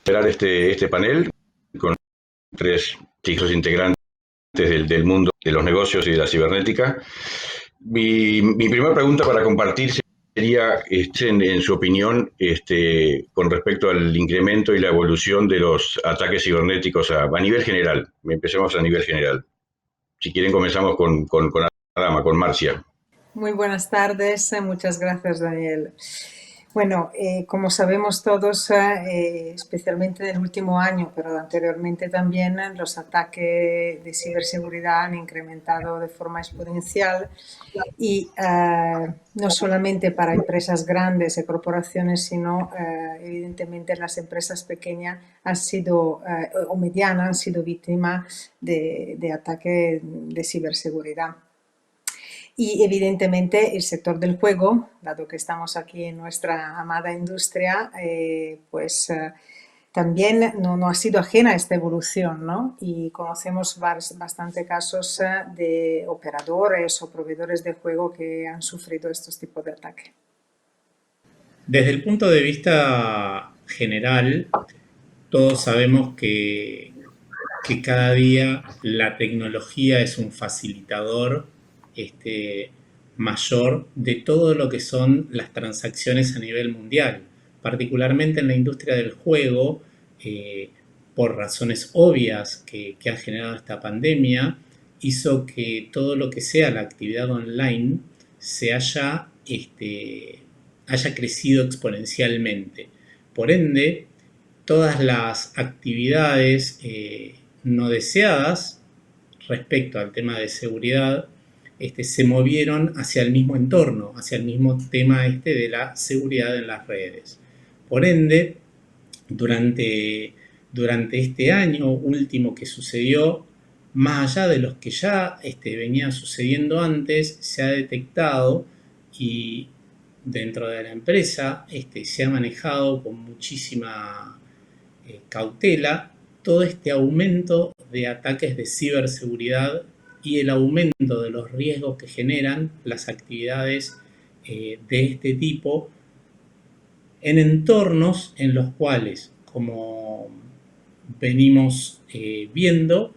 cerrar este panel con tres chicos integrantes del mundo de los negocios y de la cibernética. Mi primera pregunta para compartir sería, en su opinión, con respecto al incremento y la evolución de los ataques cibernéticos a nivel general. Empecemos a nivel general. Si quieren, comenzamos con Adama, con Marcia. Muy buenas tardes, muchas gracias, Daniel. Bueno, como sabemos todos, especialmente en el último año, pero anteriormente también, los ataques de ciberseguridad han incrementado de forma exponencial y no solamente para empresas grandes y corporaciones, sino evidentemente las empresas pequeñas han sido, o medianas han sido víctimas de ataques de ciberseguridad. Y evidentemente el sector del juego, dado que estamos aquí en nuestra amada industria, también no ha sido ajena a esta evolución, ¿no? Y conocemos bastante casos de operadores o proveedores de juego que han sufrido estos tipos de ataques. Desde el punto de vista general, todos sabemos que cada día la tecnología es un facilitador mayor de todo lo que son las transacciones a nivel mundial, particularmente en la industria del juego, por razones obvias que ha generado esta pandemia, hizo que todo lo que sea la actividad online se haya crecido exponencialmente. Por ende, todas las actividades no deseadas respecto al tema de seguridad se movieron hacia el mismo entorno, hacia el mismo tema de la seguridad en las redes. Por ende, durante este año último que sucedió, más allá de los que ya venían sucediendo antes, se ha detectado y dentro de la empresa se ha manejado con muchísima cautela todo este aumento de ataques de ciberseguridad y el aumento de los riesgos que generan las actividades de este tipo en entornos en los cuales, como venimos viendo,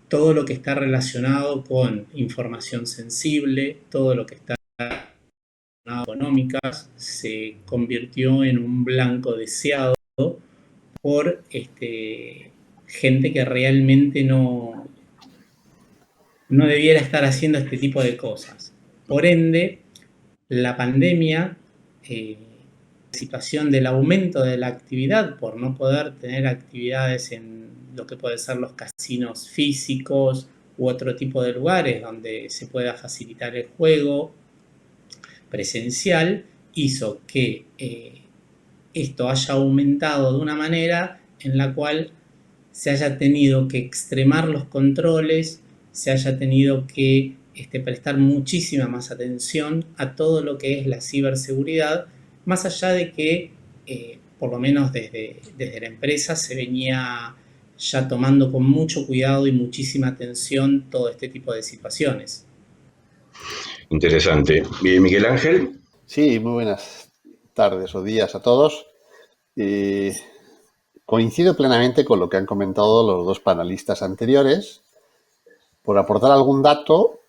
todo lo que está relacionado con información sensible, todo lo que está económicas, se convirtió en un blanco deseado por gente que realmente no debiera estar haciendo este tipo de cosas. Por ende, la pandemia, la situación del aumento de la actividad por no poder tener actividades en lo que pueden ser los casinos físicos u otro tipo de lugares donde se pueda facilitar el juego presencial, hizo que esto haya aumentado de una manera en la cual se haya tenido que extremar los controles, se haya tenido que prestar muchísima más atención a todo lo que es la ciberseguridad, más allá de que, por lo menos desde la empresa, se venía ya tomando con mucho cuidado y muchísima atención todo este tipo de situaciones. Interesante. Miguel Ángel. Sí, muy buenas tardes o días a todos. Coincido plenamente con lo que han comentado los dos panelistas anteriores. Por aportar algún dato,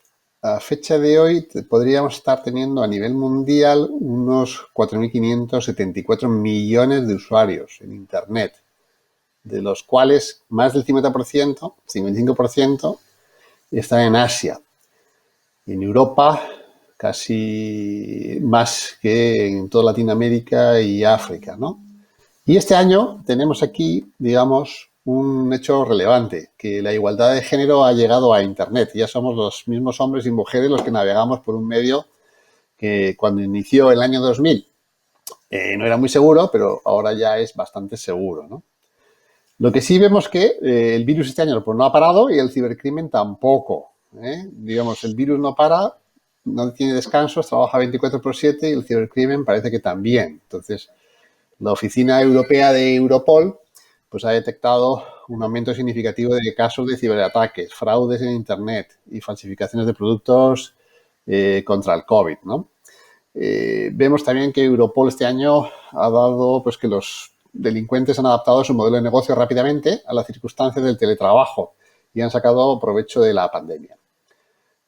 a fecha de hoy podríamos estar teniendo a nivel mundial unos 4.574 millones de usuarios en Internet, de los cuales más del 50%, 55%, están en Asia. En Europa, casi más que en toda Latinoamérica y África, ¿no? Y este año tenemos aquí, digamos, un hecho relevante, que la igualdad de género ha llegado a Internet. Ya somos los mismos hombres y mujeres los que navegamos por un medio que cuando inició el año 2000 no era muy seguro, pero ahora ya es bastante seguro, ¿no? Lo que sí vemos que el virus este año pues, no ha parado y el cibercrimen tampoco. Digamos, el virus no para, no tiene descansos, trabaja 24/7 y el cibercrimen parece que también. Entonces, la Oficina Europea de Europol pues, ha detectado un aumento significativo de casos de ciberataques, fraudes en Internet y falsificaciones de productos contra el COVID, ¿no? Vemos también que Europol este año ha dado pues, que los delincuentes han adaptado su modelo de negocio rápidamente a las circunstancias del teletrabajo y han sacado provecho de la pandemia.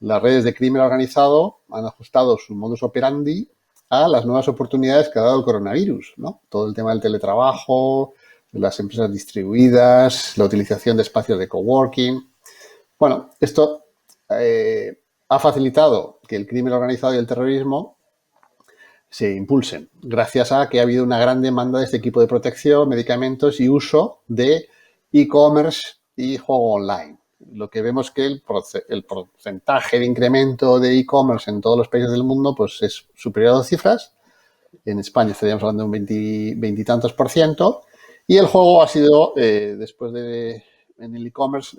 Las redes de crimen organizado han ajustado su modus operandi a las nuevas oportunidades que ha dado el coronavirus, ¿no? Todo el tema del teletrabajo, las empresas distribuidas, la utilización de espacios de coworking. Bueno, esto ha facilitado que el crimen organizado y el terrorismo se impulsen, gracias a que ha habido una gran demanda de este equipo de protección, medicamentos y uso de e-commerce y juego online. Lo que vemos que el porcentaje de incremento de e-commerce en todos los países del mundo pues es superior a 2 cifras. En España estaríamos hablando de un 20 y tantos %. Y el juego ha sido, después de en el e-commerce,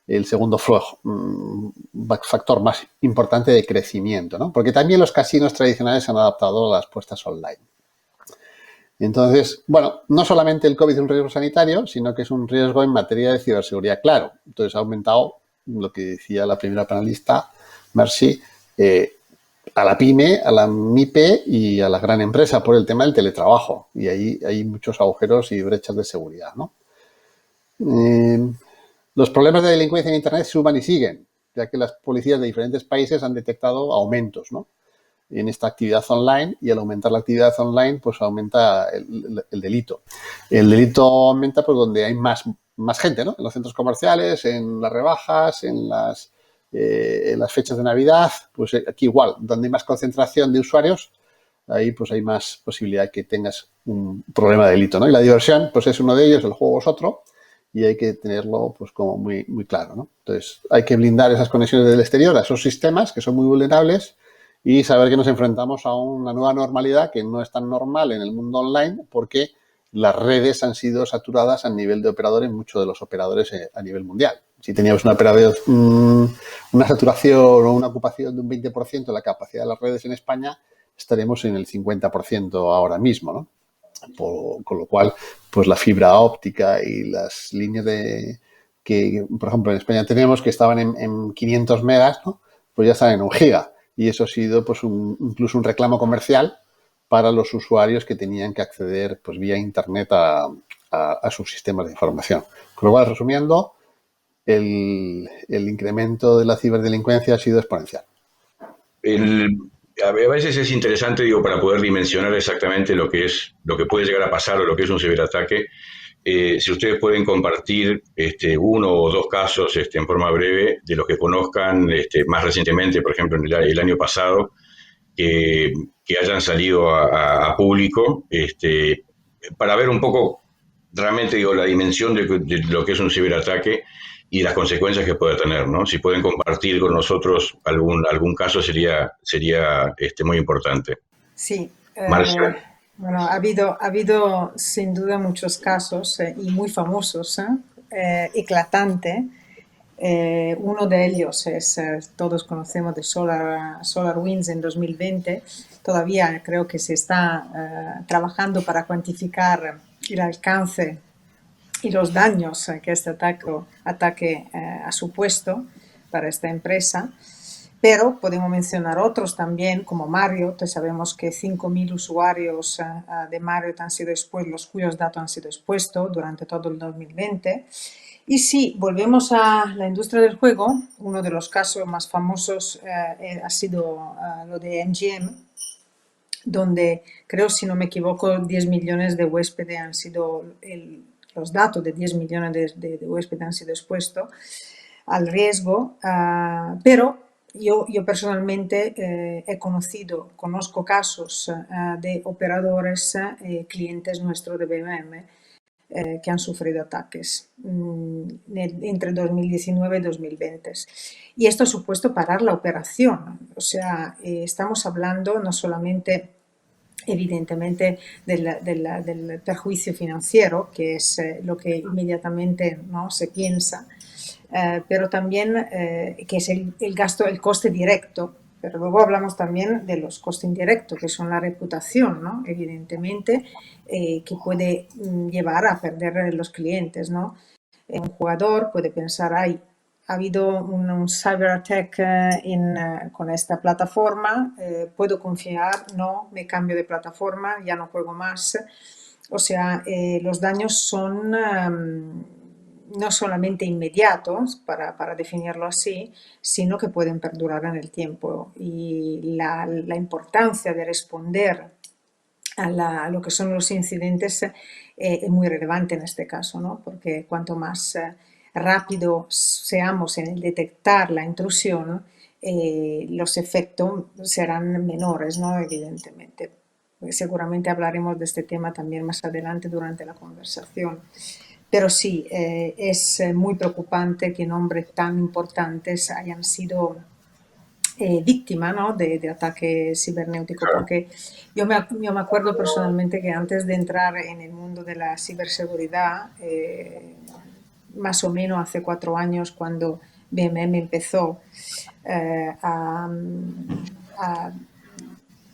el segundo factor más importante de crecimiento, ¿no? Porque también los casinos tradicionales se han adaptado a las puestas online. Entonces, bueno, no solamente el COVID es un riesgo sanitario, sino que es un riesgo en materia de ciberseguridad, claro. Entonces ha aumentado lo que decía la primera panelista, Mercy, a la pyme, a la MIPE y a la gran empresa por el tema del teletrabajo. Y ahí hay muchos agujeros y brechas de seguridad, ¿no? Los problemas de delincuencia en Internet suman y siguen, ya que las policías de diferentes países han detectado aumentos, ¿no?, en esta actividad online, y al aumentar la actividad online, pues aumenta el delito. El delito aumenta pues donde hay más gente, ¿no? En los centros comerciales, en las rebajas, en las fechas de Navidad, pues aquí igual, donde hay más concentración de usuarios, ahí pues hay más posibilidad de que tengas un problema de delito, ¿no? Y la diversión, pues es uno de ellos, el juego es otro, y hay que tenerlo pues como muy, muy claro, ¿no? Entonces, hay que blindar esas conexiones del exterior a esos sistemas que son muy vulnerables y saber que nos enfrentamos a una nueva normalidad que no es tan normal en el mundo online porque las redes han sido saturadas a nivel de operadores, muchos de los operadores a nivel mundial. Si teníamos una saturación o una ocupación de un 20% de la capacidad de las redes en España, estaremos en el 50% ahora mismo, ¿no? Con lo cual, pues la fibra óptica y las líneas que, por ejemplo, en España tenemos que estaban en 500 megas, ¿no?, pues ya están en 1 giga. Y eso ha sido pues incluso un reclamo comercial para los usuarios que tenían que acceder pues vía internet a sus sistemas de información. Con lo cual, resumiendo, el incremento de la ciberdelincuencia ha sido exponencial. A veces es interesante, digo, para poder dimensionar exactamente lo que puede llegar a pasar o lo que es un ciberataque. Si ustedes pueden compartir 1 o 2 casos en forma breve de los que conozcan más recientemente, por ejemplo, en el año pasado, que hayan salido a público, para ver un poco realmente, digo, la dimensión de lo que es un ciberataque y las consecuencias que puede tener, ¿no? Si pueden compartir con nosotros algún caso sería muy importante. Sí, Marcia. bueno, ha habido sin duda muchos casos y muy famosos, eclatante. Uno de ellos es, todos conocemos de SolarWinds en 2020. Todavía creo que se está trabajando para cuantificar el alcance y los daños que este ataque ha supuesto para esta empresa. Pero podemos mencionar otros también, como Marriott. Sabemos que 5.000 usuarios de Marriott han sido expuestos, cuyos datos han sido expuestos durante todo el 2020. Y si volvemos a la industria del juego, uno de los casos más famosos ha sido lo de MGM, donde creo, si no me equivoco, 10 millones de huéspedes han sido, los datos de 10 millones de huéspedes han sido expuestos al riesgo, pero yo personalmente conozco casos de operadores, clientes nuestros de BMM, que han sufrido ataques entre 2019 y 2020. Y esto ha supuesto parar la operación. O sea, estamos hablando no solamente, evidentemente, del perjuicio financiero, que es lo que inmediatamente, ¿no?, se piensa, pero también que es el coste directo. Pero luego hablamos también de los costes indirectos, que son la reputación, ¿no?, evidentemente, que puede llevar a perder los clientes, ¿no? Un jugador puede pensar, ha habido un cyberattack con esta plataforma, ¿puedo confiar? No, me cambio de plataforma, ya no juego más. O sea, los daños son no solamente inmediatos, para definirlo así, sino que pueden perdurar en el tiempo. Y la importancia de responder a lo que son los incidentes es muy relevante en este caso, ¿no? Porque cuanto más rápido seamos en el detectar la intrusión, los efectos serán menores, ¿no? Evidentemente. Seguramente hablaremos de este tema también más adelante durante la conversación. Pero sí, es muy preocupante que nombres tan importantes hayan sido víctimas, ¿no? de ataque cibernético, Claro. porque yo me acuerdo personalmente que antes de entrar en el mundo de la ciberseguridad, más o menos hace 4 años, cuando BMM empezó a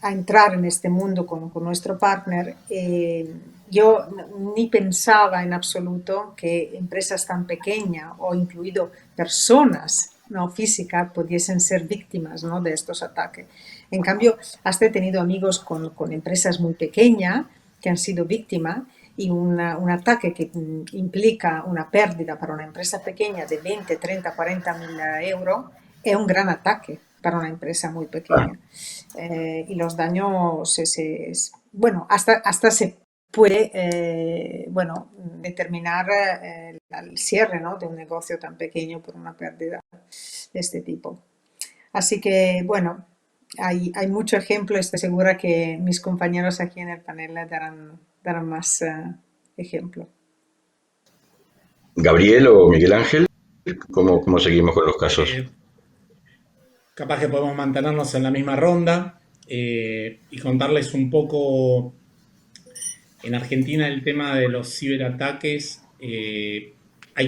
a entrar en este mundo con nuestro partner, yo ni pensaba en absoluto que empresas tan pequeñas o incluido personas no físicas pudiesen ser víctimas, ¿no? de estos ataques. En cambio, has tenido amigos con empresas muy pequeñas que han sido víctimas y un ataque que implica una pérdida para una empresa pequeña de 20, 30, 40 mil euros es un gran ataque para una empresa muy pequeña. Y los daños, bueno, hasta se puede bueno, determinar el cierre, ¿no? de un negocio tan pequeño por una pérdida de este tipo. Así que, bueno, hay mucho ejemplo. Estoy segura que mis compañeros aquí en el panel darán más ejemplo. Gabriel o Miguel Ángel, ¿cómo seguimos con los casos? Capaz que podemos mantenernos en la misma ronda y contarles un poco. En Argentina el tema de los ciberataques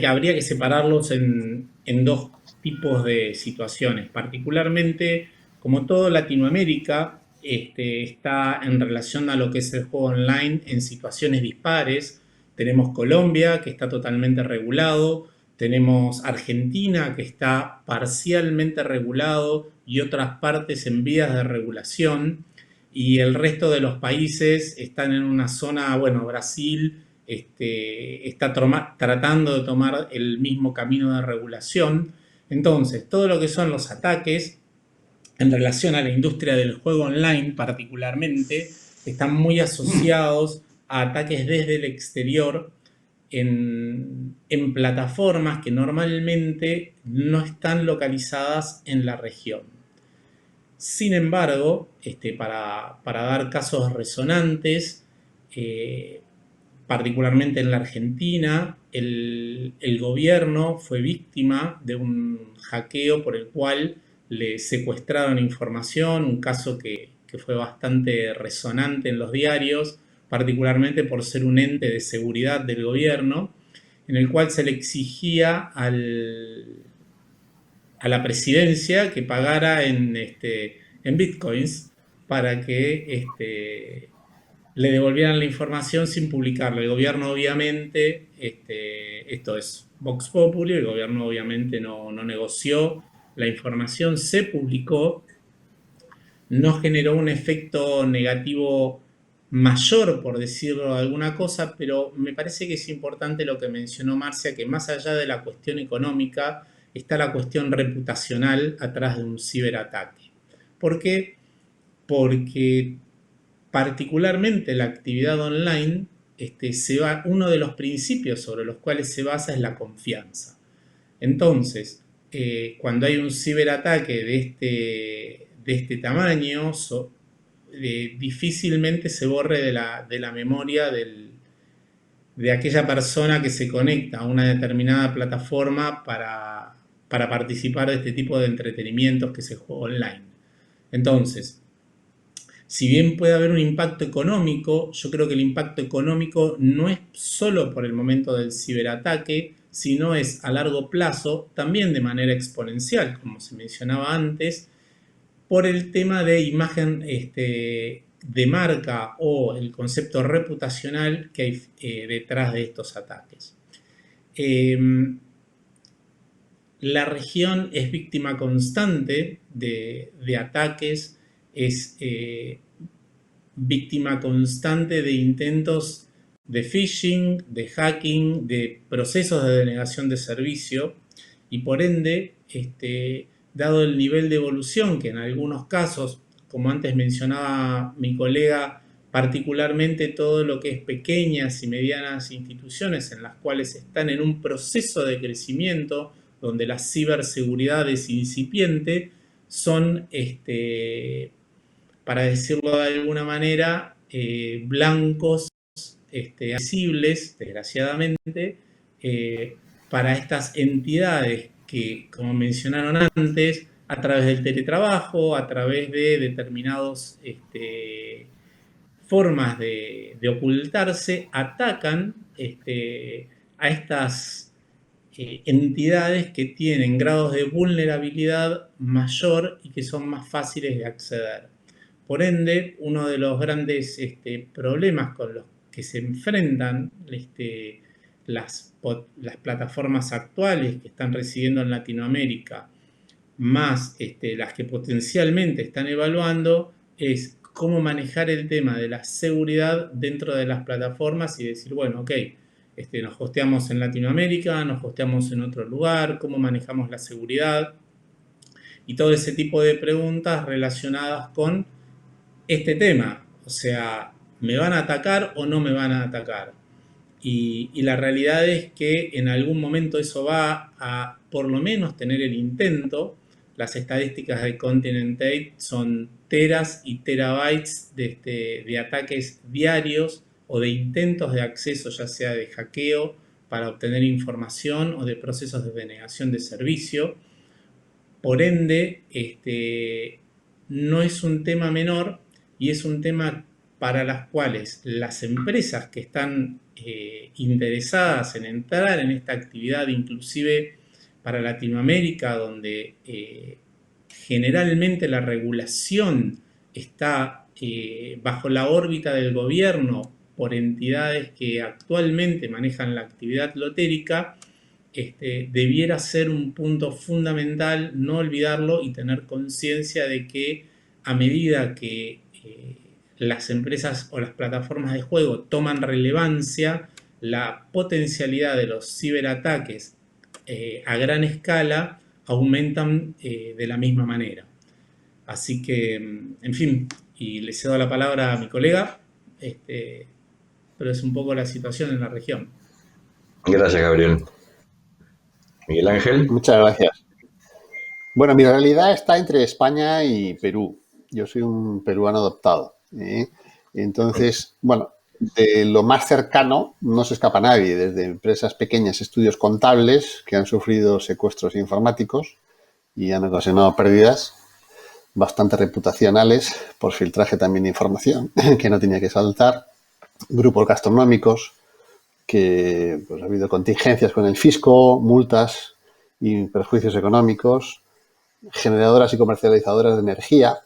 habría que separarlos en dos tipos de situaciones. Particularmente, como todo Latinoamérica está en relación a lo que es el juego online en situaciones dispares. Tenemos Colombia, que está totalmente regulado. Tenemos Argentina, que está parcialmente regulado y otras partes en vías de regulación. Y el resto de los países están en una zona, bueno, Brasil está tratando de tomar el mismo camino de regulación. Entonces, todo lo que son los ataques en relación a la industria del juego online particularmente, están muy asociados a ataques desde el exterior en plataformas que normalmente no están localizadas en la región. Sin embargo, para dar casos resonantes, particularmente en la Argentina, el gobierno fue víctima de un hackeo por el cual le secuestraron información, un caso que fue bastante resonante en los diarios, particularmente por ser un ente de seguridad del gobierno, en el cual se le exigía a la presidencia que pagara en bitcoins para que le devolvieran la información sin publicarla. El gobierno obviamente, esto es Vox Populi, el gobierno obviamente no negoció, la información se publicó, no generó un efecto negativo mayor, por decirlo de alguna cosa, pero me parece que es importante lo que mencionó Marcia, que más allá de la cuestión económica, está la cuestión reputacional atrás de un ciberataque. ¿Por qué? Porque particularmente la actividad online, uno de los principios sobre los cuales se basa es la confianza. Entonces, cuando hay un ciberataque de este tamaño, difícilmente se borre de la memoria de aquella persona que se conecta a una determinada plataforma para participar de este tipo de entretenimientos que se juega online. Entonces, si bien puede haber un impacto económico, yo creo que el impacto económico no es solo por el momento del ciberataque, sino es a largo plazo, también de manera exponencial, como se mencionaba antes, por el tema de imagen de marca o el concepto reputacional que hay detrás de estos ataques. La región es víctima constante de ataques, es víctima constante de intentos de phishing, de hacking, de procesos de denegación de servicio y por ende, dado el nivel de evolución que en algunos casos, como antes mencionaba mi colega, particularmente todo lo que es pequeñas y medianas instituciones en las cuales están en un proceso de crecimiento, donde la ciberseguridad es incipiente, son, para decirlo de alguna manera, blancos accesibles, desgraciadamente, para estas entidades que, como mencionaron antes, a través del teletrabajo, a través de determinados formas de ocultarse, atacan a estas entidades que tienen grados de vulnerabilidad mayor y que son más fáciles de acceder. Por ende, uno de los grandes problemas con los que se enfrentan las plataformas actuales que están residiendo en Latinoamérica, más las que potencialmente están evaluando, es cómo manejar el tema de la seguridad dentro de las plataformas y decir, bueno, ok, nos hosteamos en Latinoamérica, nos hosteamos en otro lugar, cómo manejamos la seguridad y todo ese tipo de preguntas relacionadas con este tema. O sea, ¿me van a atacar o no me van a atacar? Y la realidad es que en algún momento eso va a, por lo menos, tener el intento. Las estadísticas de Continentate son teras y terabytes de ataques diarios o de intentos de acceso, ya sea de hackeo para obtener información o de procesos de denegación de servicio. Por ende, no es un tema menor y es un tema para las cuales las empresas que están interesadas en entrar en esta actividad, inclusive para Latinoamérica, donde generalmente la regulación está bajo la órbita del gobierno por entidades que actualmente manejan la actividad lotérica, debiera ser un punto fundamental no olvidarlo y tener conciencia de que a medida que las empresas o las plataformas de juego toman relevancia, la potencialidad de los ciberataques a gran escala aumentan de la misma manera. Así que, en fin, y le cedo la palabra a mi colega, pero es un poco la situación en la región. Gracias, Gabriel. Miguel Ángel. Muchas gracias. Bueno, mi realidad está entre España y Perú. Yo soy un peruano adoptado. Entonces, bueno, de lo más cercano no se escapa nadie, desde empresas pequeñas, estudios contables que han sufrido secuestros informáticos y han ocasionado pérdidas bastante reputacionales por filtraje también de información que no tenía que saltar, grupos gastronómicos que pues, ha habido contingencias con el fisco, multas y perjuicios económicos, generadoras y comercializadoras de energía,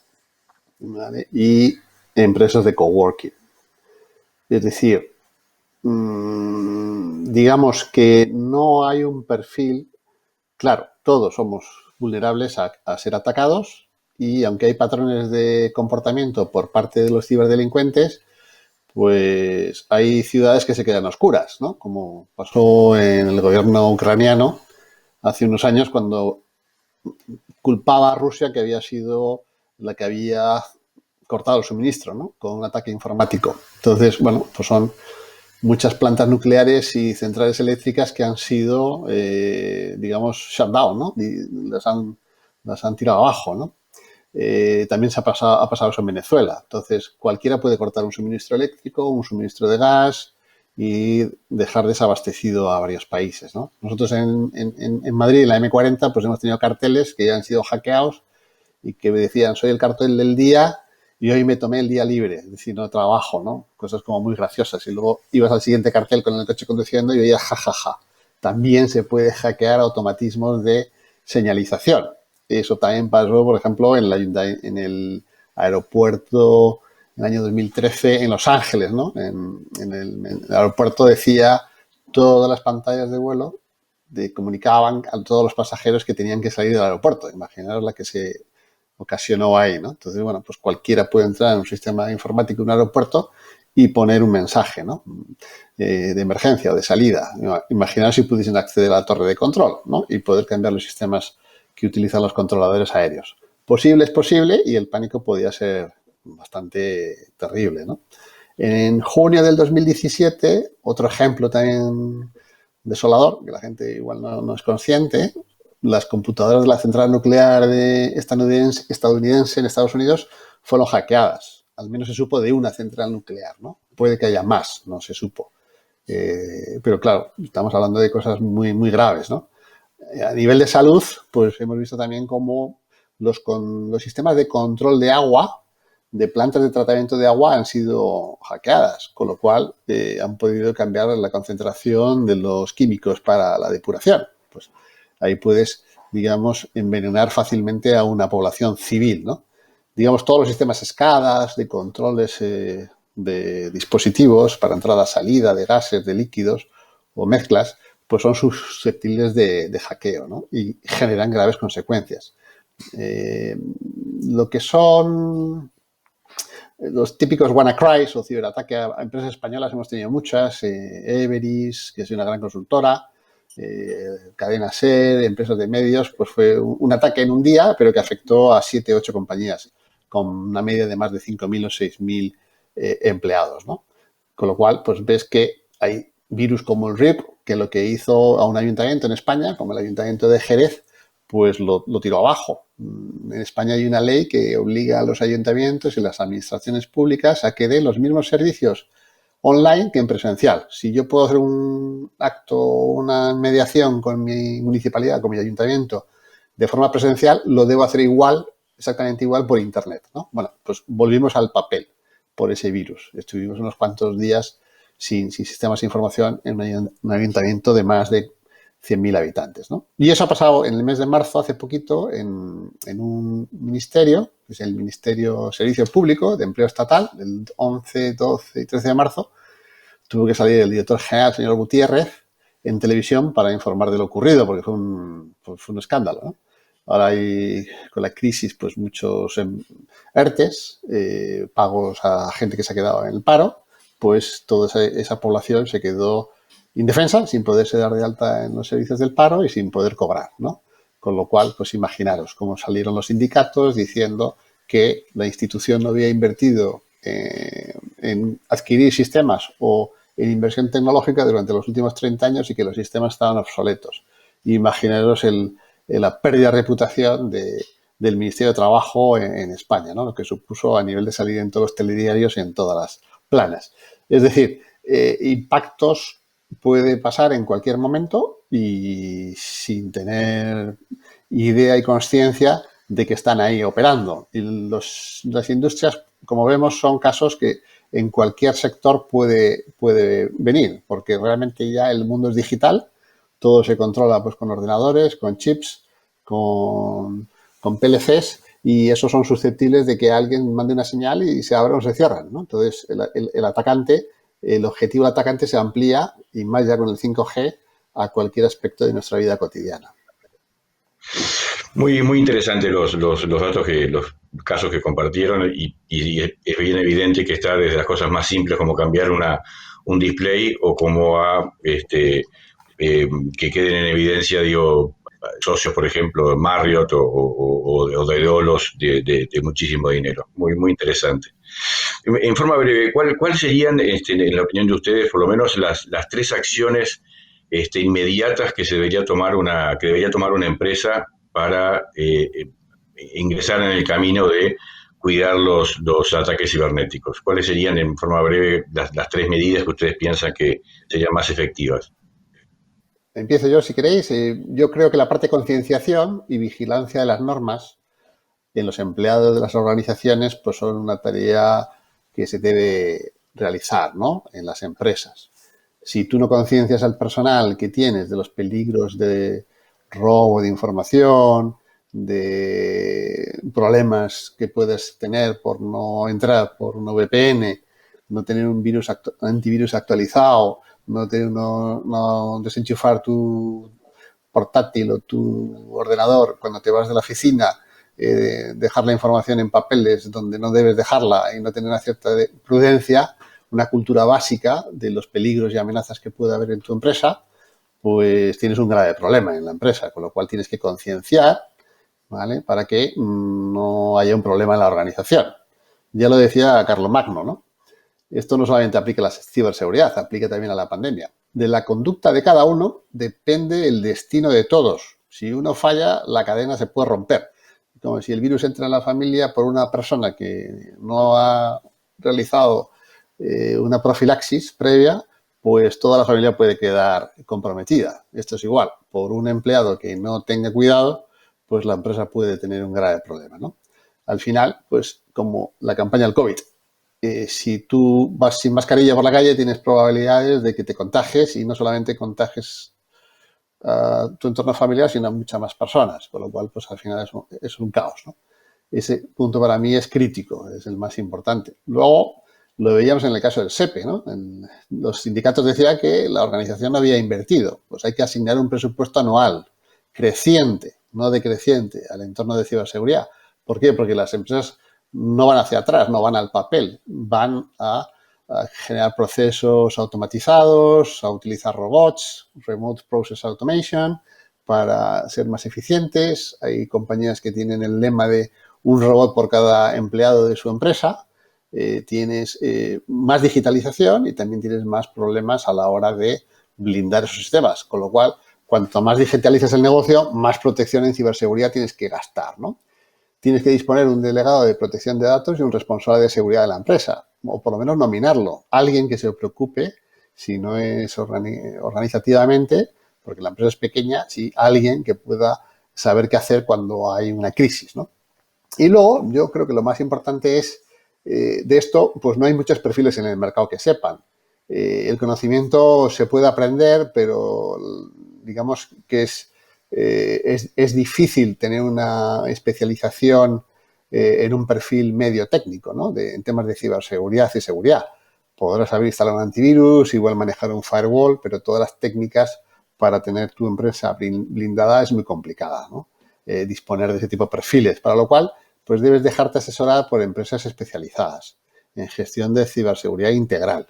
¿vale? Y empresas de coworking. Es decir, digamos que no hay un perfil, claro, todos somos vulnerables a ser atacados y aunque hay patrones de comportamiento por parte de los ciberdelincuentes, pues hay ciudades que se quedan oscuras, ¿no? Como pasó en el gobierno ucraniano hace unos años cuando culpaba a Rusia que había sido la que había cortado el suministro, ¿no? Con un ataque informático. Entonces, bueno, pues son muchas plantas nucleares y centrales eléctricas que han sido, digamos, shut down, ¿no? Y las han tirado abajo, ¿no? También ha pasado eso en Venezuela. Entonces, cualquiera puede cortar un suministro eléctrico, un suministro de gas y dejar desabastecido a varios países, ¿no? Nosotros en Madrid, en la M40, pues hemos tenido carteles que ya han sido hackeados y que me decían, soy el cartel del día y hoy me tomé el día libre, es decir, no trabajo, ¿no? Cosas como muy graciosas. Y luego ibas al siguiente cartel con el coche conduciendo y oías jajaja. También se puede hackear automatismos de señalización. Eso también pasó, por ejemplo, en el aeropuerto en el año 2013 en Los Ángeles, ¿no? En el aeropuerto decía todas las pantallas de vuelo comunicaban a todos los pasajeros que tenían que salir del aeropuerto. Imaginaros la que se ocasionó ahí, ¿no? Entonces, bueno, pues cualquiera puede entrar en un sistema informático de un aeropuerto y poner un mensaje, ¿no? De emergencia o de salida. Imaginaos si pudiesen acceder a la torre de control, ¿no? Y poder cambiar los sistemas que utilizan los controladores aéreos. Posible es posible y el pánico podía ser bastante terrible, ¿no? En junio del 2017, otro ejemplo también desolador, que la gente igual no es consciente, las computadoras de la central nuclear estadounidense en Estados Unidos fueron hackeadas. Al menos se supo de una central nuclear, ¿no? Puede que haya más, no se supo. Pero claro, estamos hablando de cosas muy, muy graves, ¿no? A nivel de salud, pues hemos visto también cómo los sistemas de control de agua, de plantas de tratamiento de agua, han sido hackeadas, con lo cual han podido cambiar la concentración de los químicos para la depuración. Pues ahí puedes, digamos, envenenar fácilmente a una población civil, ¿no? Digamos, todos los sistemas SCADAs, de controles de dispositivos para entrada, salida, de gases, de líquidos o mezclas, pues son susceptibles de hackeo, ¿no? Y generan graves consecuencias. Lo que son los típicos WannaCry o ciberataque a empresas españolas, hemos tenido muchas, Everis, que es una gran consultora, Cadena Ser, empresas de medios, pues fue un ataque en un día, pero que afectó a 7 o 8 compañías, con una media de más de 5.000 o 6.000 empleados, ¿no? Con lo cual, pues ves que hay virus como el RIP, que lo que hizo a un ayuntamiento en España, como el ayuntamiento de Jerez, pues lo tiró abajo. En España hay una ley que obliga a los ayuntamientos y las administraciones públicas a que den los mismos servicios online que en presencial. Si yo puedo hacer un acto, una mediación con mi municipalidad, con mi ayuntamiento, de forma presencial, lo debo hacer igual, exactamente igual por Internet, ¿no? Bueno, pues volvimos al papel por ese virus. Estuvimos unos cuantos días sin sistemas de información en un ayuntamiento de más de 100.000 habitantes, ¿no? Y eso ha pasado en el mes de marzo, hace poquito, en un ministerio, que es el Ministerio Servicio Público de Empleo Estatal, el 11, 12 y 13 de marzo, tuvo que salir el director general, el señor Gutiérrez, en televisión para informar de lo ocurrido, porque fue un escándalo, ¿no? Ahora hay, con la crisis, pues muchos ERTES, pagos a gente que se ha quedado en el paro, pues toda esa población se quedó indefensa, sin poderse dar de alta en los servicios del paro y sin poder cobrar, ¿no? Con lo cual, pues imaginaros cómo salieron los sindicatos diciendo que la institución no había invertido en adquirir sistemas o en inversión tecnológica durante los últimos 30 años y que los sistemas estaban obsoletos. Imaginaros la pérdida de reputación del Ministerio de Trabajo en España, ¿no? Lo que supuso a nivel de salir en todos los telediarios y en todas las planas. Es decir, impactos puede pasar en cualquier momento y sin tener idea y conciencia de que están ahí operando. Y las industrias, como vemos, son casos que en cualquier sector puede venir, porque realmente ya el mundo es digital, todo se controla pues con ordenadores, con chips, con PLCs, y esos son susceptibles de que alguien mande una señal y se abran o se cierran, ¿no? Entonces, el objetivo del atacante se amplía, y más ya con el 5G, a cualquier aspecto de nuestra vida cotidiana. Muy, muy interesantes los datos, los casos que compartieron, y es bien evidente que está desde las cosas más simples como cambiar un display o como que queden en evidencia, digo, socios, por ejemplo, Marriott o de dolos de muchísimo dinero. Muy, muy interesante. En forma breve, ¿cuál serían, en la opinión de ustedes, por lo menos las 3 acciones inmediatas que debería tomar una empresa para ingresar en el camino de cuidar los ataques cibernéticos? ¿Cuáles serían, en forma breve, las 3 medidas que ustedes piensan que serían más efectivas? Empiezo yo, si queréis. Yo creo que la parte de concienciación y vigilancia de las normas en los empleados de las organizaciones pues son una tarea que se debe realizar, ¿no?, en las empresas. Si tú no conciencias al personal que tienes de los peligros de robo de información, de problemas que puedes tener por no entrar por una VPN, no tener un antivirus actualizado, no desenchufar tu portátil o tu ordenador cuando te vas de la oficina, dejar la información en papeles donde no debes dejarla y no tener una cierta prudencia, una cultura básica de los peligros y amenazas que puede haber en tu empresa, pues tienes un grave problema en la empresa, con lo cual tienes que concienciar, ¿vale?, para que no haya un problema en la organización. Ya lo decía Carlomagno, ¿no? Esto no solamente aplica a la ciberseguridad, aplica también a la pandemia. De la conducta de cada uno depende el destino de todos. Si uno falla, la cadena se puede romper. Como si el virus entra en la familia por una persona que no ha realizado una profilaxis previa, pues toda la familia puede quedar comprometida. Esto es igual. Por un empleado que no tenga cuidado, pues la empresa puede tener un grave problema, ¿no? Al final, pues como la campaña del COVID, si tú vas sin mascarilla por la calle, tienes probabilidades de que te contagies y no solamente contagies a tu entorno familiar, sino a muchas más personas, con lo cual, pues al final es un caos, ¿no? Ese punto para mí es crítico, es el más importante. Luego, lo veíamos en el caso del SEPE, ¿no? Los sindicatos decían que la organización no había invertido. Pues hay que asignar un presupuesto anual, creciente, no decreciente, al entorno de ciberseguridad. ¿Por qué? Porque las empresas no van hacia atrás, no van al papel, van a generar procesos automatizados, a utilizar robots, Remote Process Automation, para ser más eficientes. Hay compañías que tienen el lema de un robot por cada empleado de su empresa. Tienes más digitalización y también tienes más problemas a la hora de blindar esos sistemas. Con lo cual, cuanto más digitalizas el negocio, más protección en ciberseguridad tienes que gastar, ¿no? Tienes que disponer un delegado de protección de datos y un responsable de seguridad de la empresa, o por lo menos nominarlo. Alguien que se preocupe, si no es organizativamente, porque la empresa es pequeña, sí, alguien que pueda saber qué hacer cuando hay una crisis, ¿no? Y luego, yo creo que lo más importante es, de esto, pues no hay muchos perfiles en el mercado que sepan. El conocimiento se puede aprender, pero digamos que es difícil tener una especialización en un perfil medio técnico, ¿no? En temas de ciberseguridad y seguridad. Podrás saber instalar un antivirus, igual manejar un firewall, pero todas las técnicas para tener tu empresa blindada es muy complicada, ¿no? Disponer de ese tipo de perfiles, para lo cual pues debes dejarte asesorar por empresas especializadas en gestión de ciberseguridad integral.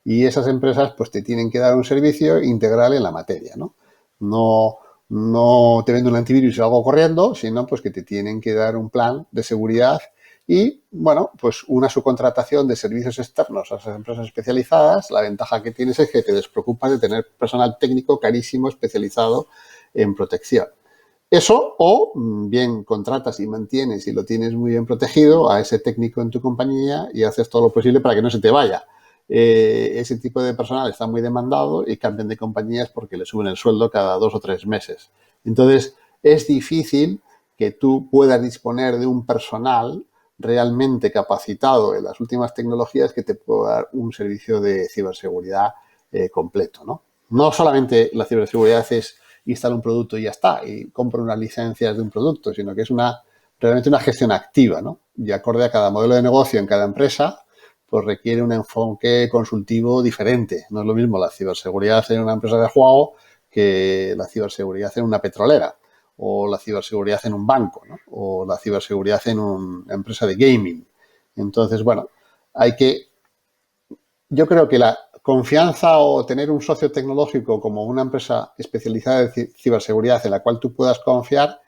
Y esas empresas pues te tienen que dar un servicio integral en la materia, ¿no? No te venden un antivirus y algo corriendo, sino pues que te tienen que dar un plan de seguridad y, bueno, pues una subcontratación de servicios externos a esas empresas especializadas. La ventaja que tienes es que te despreocupas de tener personal técnico carísimo especializado en protección. Eso, o bien contratas y mantienes y lo tienes muy bien protegido a ese técnico en tu compañía y haces todo lo posible para que no se te vaya. Ese tipo de personal está muy demandado y cambian de compañías porque le suben el sueldo cada 2 o 3 meses. Entonces, es difícil que tú puedas disponer de un personal realmente capacitado en las últimas tecnologías que te pueda dar un servicio de ciberseguridad completo, ¿no? No solamente la ciberseguridad es instalar un producto y ya está, y compro unas licencias de un producto, sino que es realmente una gestión activa, ¿no? Y acorde a cada modelo de negocio en cada empresa, pues requiere un enfoque consultivo diferente. No es lo mismo la ciberseguridad en una empresa de juego que la ciberseguridad en una petrolera, o la ciberseguridad en un banco, ¿no? O la ciberseguridad en una empresa de gaming. Entonces, bueno, yo creo que la confianza o tener un socio tecnológico como una empresa especializada en ciberseguridad en la cual tú puedas confiar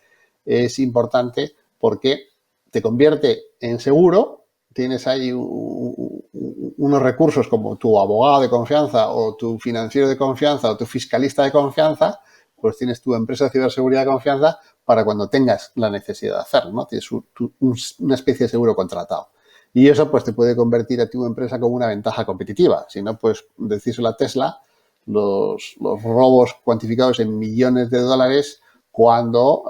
es importante porque te convierte en seguro. Tienes ahí unos recursos como tu abogado de confianza o tu financiero de confianza o tu fiscalista de confianza, pues tienes tu empresa de ciberseguridad de confianza para cuando tengas la necesidad de hacerlo, ¿no? Tienes una especie de seguro contratado. Y eso pues te puede convertir a tu empresa como una ventaja competitiva. Si no, pues decírselo a Tesla, los robos cuantificados en millones de dólares cuando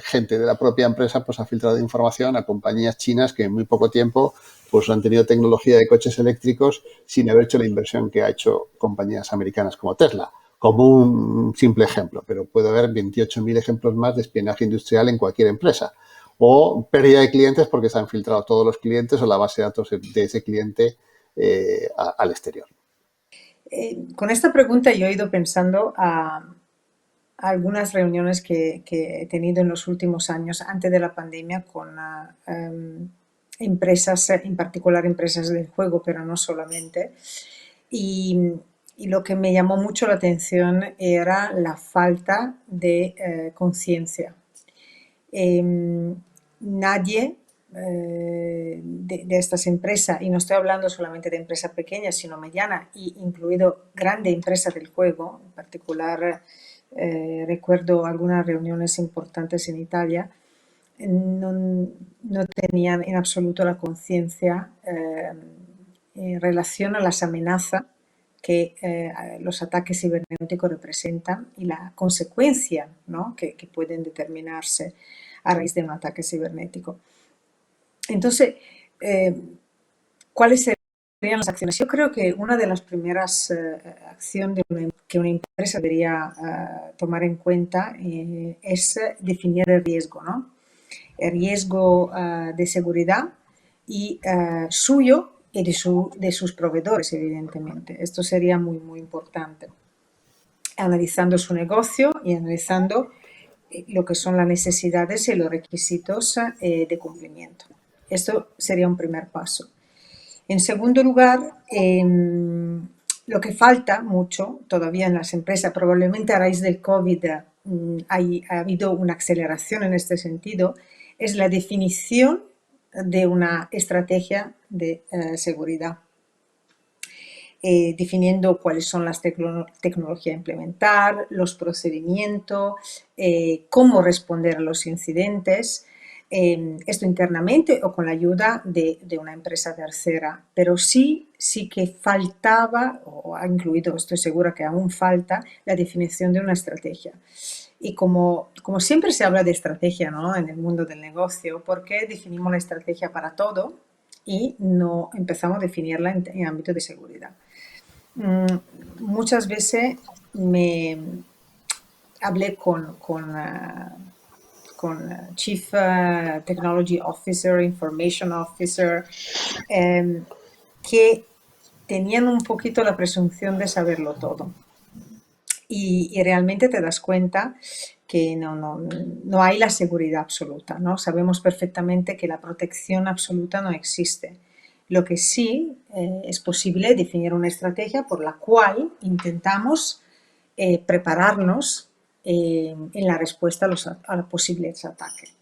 gente de la propia empresa pues ha filtrado información a compañías chinas que en muy poco tiempo pues han tenido tecnología de coches eléctricos sin haber hecho la inversión que ha hecho compañías americanas como Tesla, como un simple ejemplo, pero puede haber 28.000 ejemplos más de espionaje industrial en cualquier empresa. O pérdida de clientes porque se han filtrado todos los clientes o la base de datos de ese cliente al exterior. Con esta pregunta yo he ido pensando a algunas reuniones que he tenido en los últimos años antes de la pandemia con empresas, en particular empresas del juego, pero no solamente. Y lo que me llamó mucho la atención era la falta de conciencia. Nadie de estas empresas, y no estoy hablando solamente de empresas pequeñas, sino medianas, incluido grande empresas del juego, en particular recuerdo algunas reuniones importantes en Italia, no tenían en absoluto la conciencia en relación a las amenazas que los ataques cibernéticos representan y la consecuencia, ¿no?, que pueden determinarse a raíz de un ataque cibernético. Entonces, ¿cuáles serían las acciones? Yo creo que una de las primeras acciones que una empresa debería tomar en cuenta es definir el riesgo, ¿no? El riesgo de seguridad y suyo y de sus proveedores, evidentemente. Esto sería muy, muy importante. Analizando su negocio y analizando lo que son las necesidades y los requisitos de cumplimiento. Esto sería un primer paso. En segundo lugar, lo que falta mucho todavía en las empresas, probablemente a raíz del COVID ha habido una aceleración en este sentido, es la definición de una estrategia de seguridad. Definiendo cuáles son las tecnologías a implementar, los procedimientos, cómo responder a los incidentes, esto internamente o con la ayuda de una empresa tercera, pero sí que faltaba, o ha incluido, estoy segura que aún falta, la definición de una estrategia. Y como siempre se habla de estrategia, ¿no?, en el mundo del negocio, ¿por qué definimos la estrategia para todo y no empezamos a definirla en ámbito de seguridad? Muchas veces me hablé con Chief Technology Officer, Information Officer, que tenían un poquito la presunción de saberlo todo. Y realmente te das cuenta que no hay la seguridad absoluta, ¿no? Sabemos perfectamente que la protección absoluta no existe. Lo que sí es posible definir una estrategia por la cual intentamos prepararnos en la respuesta a los posibles ataques.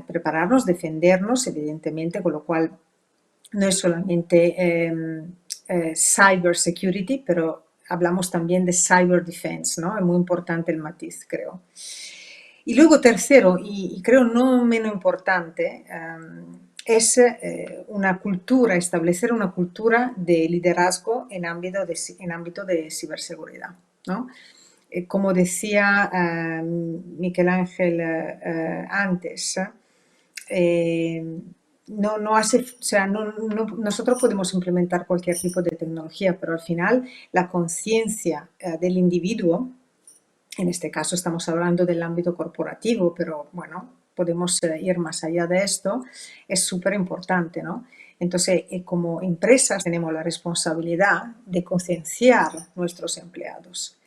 Prepararnos, defendernos, evidentemente, con lo cual no es solamente cyber security, pero hablamos también de cyber defense, ¿no? Es muy importante el matiz, creo. Y luego tercero, y creo no menos importante, es una cultura, establecer una cultura de liderazgo en ámbito de ciberseguridad, ¿no? Como decía Miguel Ángel antes, nosotros podemos implementar cualquier tipo de tecnología, pero al final la conciencia del individuo, en este caso estamos hablando del ámbito corporativo, pero bueno, podemos ir más allá de esto, es súper importante, ¿no? Entonces, como empresas tenemos la responsabilidad de concienciar a nuestros empleados.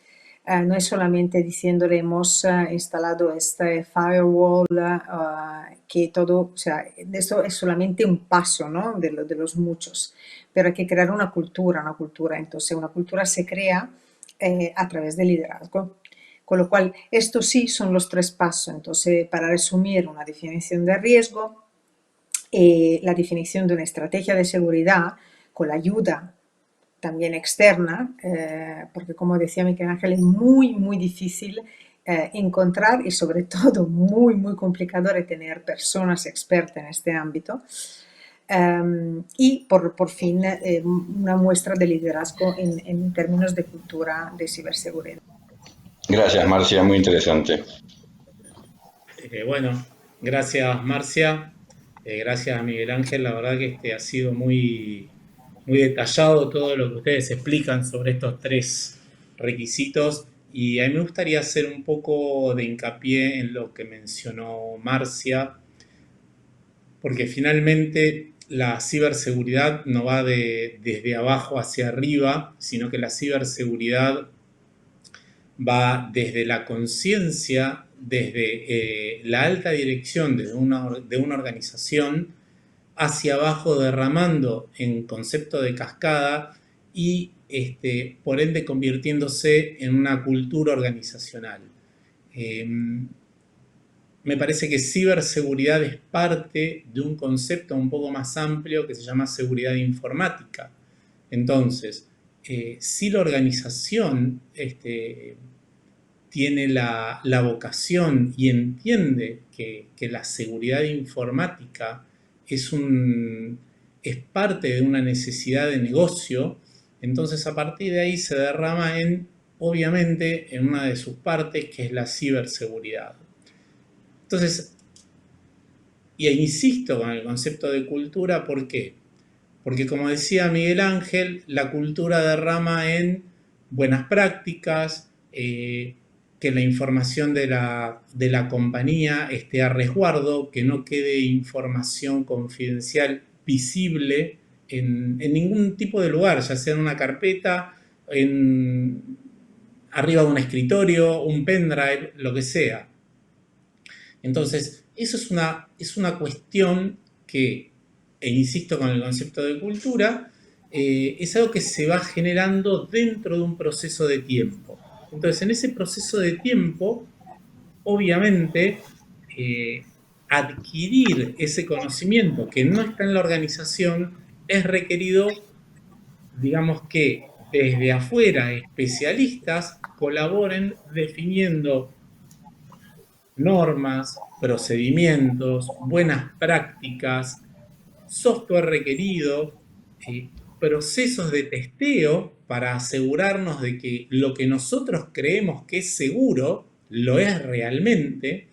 No es solamente diciéndole hemos instalado este firewall, que todo, o sea, esto es solamente un paso, ¿no?, de los muchos, pero hay que crear una cultura, entonces una cultura se crea a través del liderazgo. Con lo cual, estos sí son los tres pasos. Entonces, para resumir, una definición de riesgo, la definición de una estrategia de seguridad con la ayuda también externa, porque como decía Miguel Ángel, es muy, muy difícil encontrar y sobre todo muy, muy complicado retener personas expertas en este ámbito. Y por fin, una muestra de liderazgo en términos de cultura de ciberseguridad. Gracias, Marcia, muy interesante. Bueno, gracias, Marcia. Gracias a Miguel Ángel. La verdad que ha sido muy, muy detallado todo lo que ustedes explican sobre estos tres requisitos. Y a mí me gustaría hacer un poco de hincapié en lo que mencionó Marcia, porque finalmente la ciberseguridad no va desde abajo hacia arriba, sino que la ciberseguridad va desde la conciencia, desde la alta dirección de una organización hacia abajo derramando en concepto de cascada y por ende convirtiéndose en una cultura organizacional. Me parece que ciberseguridad es parte de un concepto un poco más amplio que se llama seguridad informática. Entonces, si la organización tiene la vocación y entiende que la seguridad informática es parte de una necesidad de negocio, entonces a partir de ahí se derrama obviamente, en una de sus partes, que es la ciberseguridad. Entonces, y insisto con el concepto de cultura, ¿por qué? Porque como decía Miguel Ángel, la cultura derrama en buenas prácticas, que la información de la compañía esté a resguardo, que no quede información confidencial visible en ningún tipo de lugar, ya sea en una carpeta, arriba de un escritorio, un pendrive, lo que sea. Entonces, eso es una cuestión que, e insisto con el concepto de cultura, es algo que se va generando dentro de un proceso de tiempo. Entonces, en ese proceso de tiempo, obviamente, adquirir ese conocimiento que no está en la organización es requerido, digamos que desde afuera especialistas colaboren definiendo normas, procedimientos, buenas prácticas, software requerido, procesos de testeo para asegurarnos de que lo que nosotros creemos que es seguro, lo es realmente.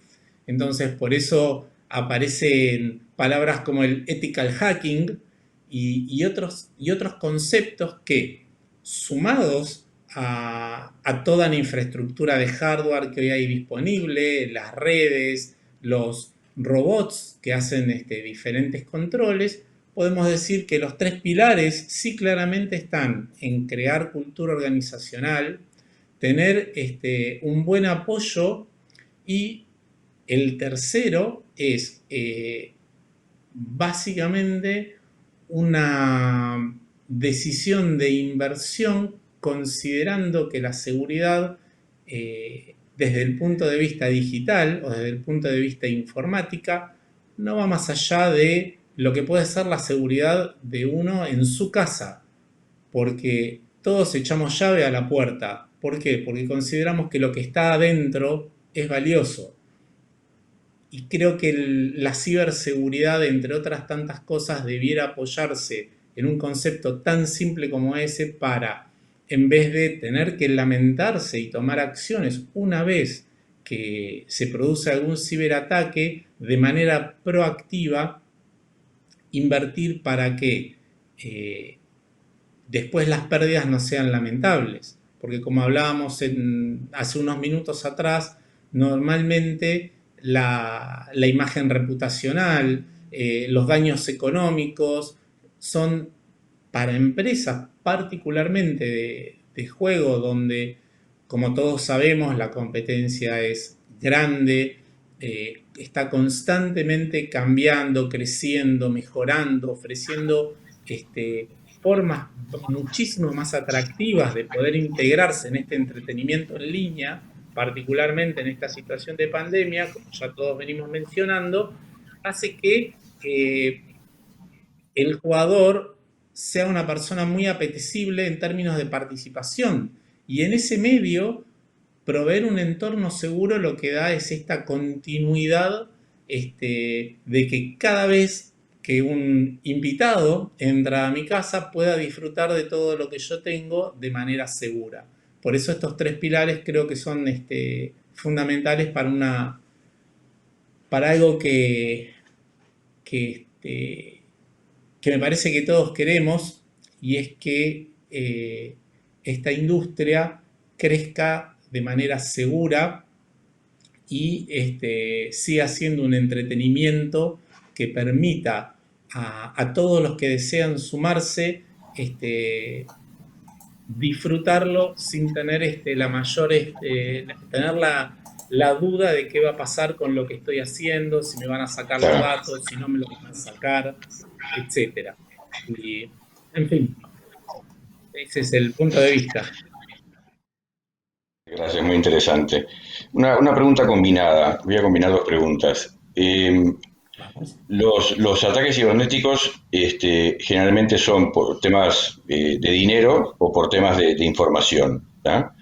Entonces, por eso aparecen palabras como el ethical hacking y otros conceptos que, sumados a toda la infraestructura de hardware que hoy hay disponible, las redes, los robots que hacen diferentes controles, podemos decir que los tres pilares sí claramente están en crear cultura organizacional, tener un buen apoyo, y el tercero es básicamente una decisión de inversión considerando que la seguridad desde el punto de vista digital o desde el punto de vista informática no va más allá de lo que puede ser la seguridad de uno en su casa, porque todos echamos llave a la puerta. ¿Por qué? Porque consideramos que lo que está adentro es valioso. Y creo que la ciberseguridad, entre otras tantas cosas, debiera apoyarse en un concepto tan simple como ese para, en vez de tener que lamentarse y tomar acciones una vez que se produce algún ciberataque, de manera proactiva, invertir para que después las pérdidas no sean lamentables. Porque como hablábamos hace unos minutos atrás, normalmente la imagen reputacional, los daños económicos son para empresas particularmente de juego, donde, como todos sabemos, la competencia es grande, está constantemente cambiando, creciendo, mejorando, ofreciendo formas muchísimo más atractivas de poder integrarse en este entretenimiento en línea, particularmente en esta situación de pandemia, como ya todos venimos mencionando, hace que el jugador sea una persona muy apetecible en términos de participación. Y en ese medio, proveer un entorno seguro lo que da es esta continuidad de que cada vez que un invitado entra a mi casa pueda disfrutar de todo lo que yo tengo de manera segura. Por eso estos tres pilares creo que son fundamentales para algo que me parece que todos queremos, y es que esta industria crezca de manera segura y siga siendo un entretenimiento que permita a todos los que desean sumarse disfrutarlo sin tener tener la duda de qué va a pasar con lo que estoy haciendo, si me van a sacar los datos, si no me lo van a sacar. etcétera. Y, en fin, ese es el punto de vista. Gracias, muy interesante. Una pregunta combinada. Voy a combinar dos preguntas. Vamos. Los ataques cibernéticos generalmente son por temas de dinero o por temas de información, ¿tá?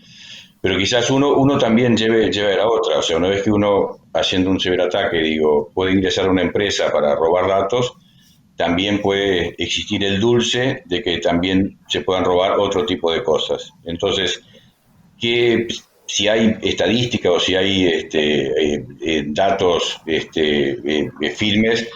Pero quizás uno también lleve a la otra. O sea, una vez que uno haciendo un ciberataque, digo, puede ingresar a una empresa para robar datos, también puede existir el dulce de que también se puedan robar otro tipo de cosas. Entonces, que si hay estadística o si hay datos firmes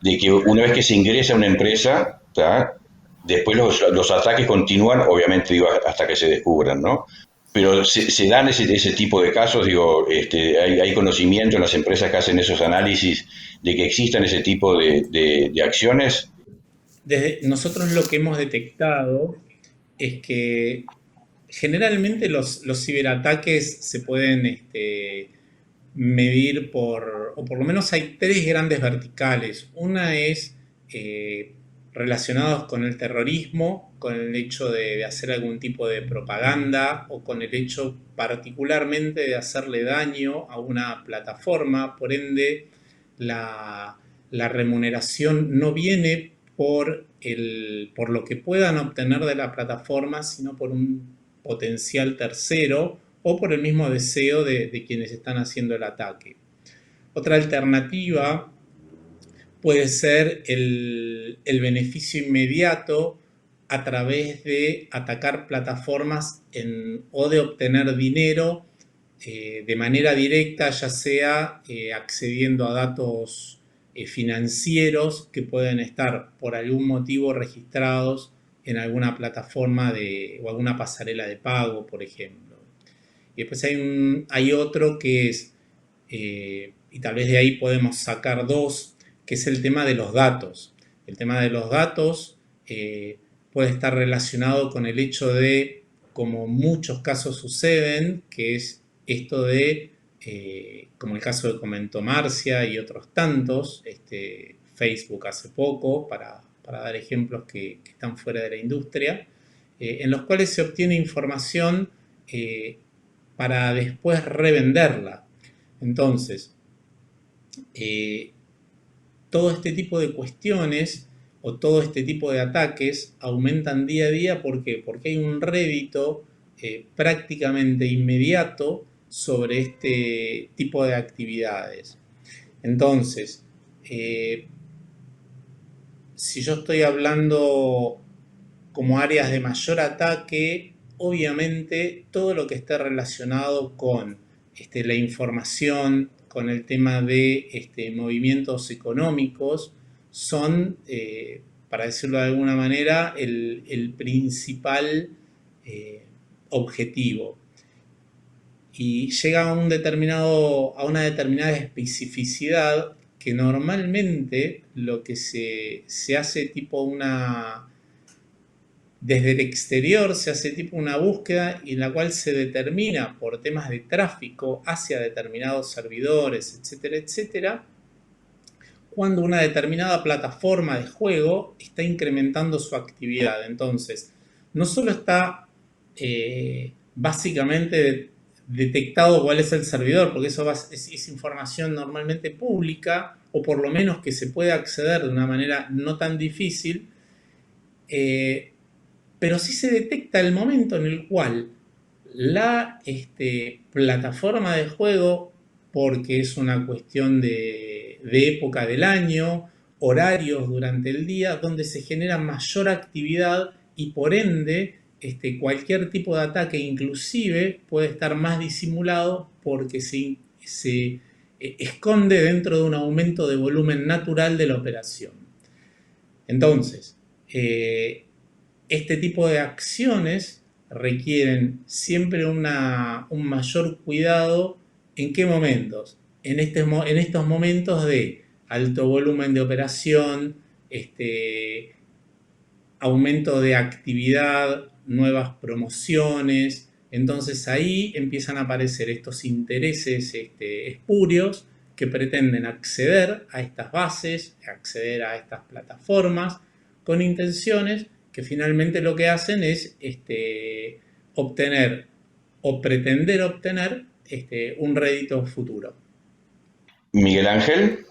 de que una vez que se ingresa a una empresa, ¿tá? Después los ataques continúan, obviamente digo, hasta que se descubran, ¿no? Pero se dan ese tipo de casos, digo, hay conocimiento en las empresas que hacen esos análisis de que existan ese tipo de acciones. Nosotros lo que hemos detectado es que generalmente los ciberataques se pueden medir o por lo menos hay tres grandes verticales. Una es relacionados con el terrorismo, con el hecho de hacer algún tipo de propaganda o con el hecho particularmente de hacerle daño a una plataforma. Por ende, la remuneración no viene por lo que puedan obtener de la plataforma, sino por un potencial tercero o por el mismo deseo de quienes están haciendo el ataque. Otra alternativa puede ser el beneficio inmediato a través de atacar plataformas o de obtener dinero de manera directa, ya sea accediendo a datos financieros que pueden estar por algún motivo registrados en alguna plataforma o alguna pasarela de pago, por ejemplo. Y después hay otro que es, y tal vez de ahí podemos sacar dos, que es el tema de los datos. El tema de los datos puede estar relacionado con el hecho de, como muchos casos suceden, que es esto de, como el caso de Comento Marcia y otros tantos, Facebook hace poco, para dar ejemplos que están fuera de la industria, en los cuales se obtiene información para después revenderla. Entonces, todo este tipo de cuestiones o todo este tipo de ataques aumentan día a día. ¿Por qué? Porque hay un rédito prácticamente inmediato sobre este tipo de actividades. Entonces, si yo estoy hablando como áreas de mayor ataque, obviamente todo lo que esté relacionado con la información, con el tema de movimientos económicos, son, para decirlo de alguna manera, el principal objetivo. Y llega a una determinada especificidad que normalmente lo que se hace desde el exterior se hace tipo una búsqueda en la cual se determina por temas de tráfico hacia determinados servidores, etcétera, etcétera, cuando una determinada plataforma de juego está incrementando su actividad. Entonces, no solo está básicamente detectado cuál es el servidor, porque eso es información normalmente pública, o por lo menos que se puede acceder de una manera no tan difícil, pero sí se detecta el momento en el cual la plataforma de juego, porque es una cuestión de época del año, horarios durante el día, donde se genera mayor actividad y por ende cualquier tipo de ataque inclusive puede estar más disimulado porque se esconde dentro de un aumento de volumen natural de la operación. Entonces, este tipo de acciones requieren siempre un mayor cuidado. ¿En qué momentos? En estos momentos de alto volumen de operación, aumento de actividad, nuevas promociones. Entonces ahí empiezan a aparecer estos intereses espurios que pretenden acceder a estas bases, acceder a estas plataformas, con intenciones que finalmente lo que hacen es obtener o pretender obtener un rédito futuro. Miguel Ángel.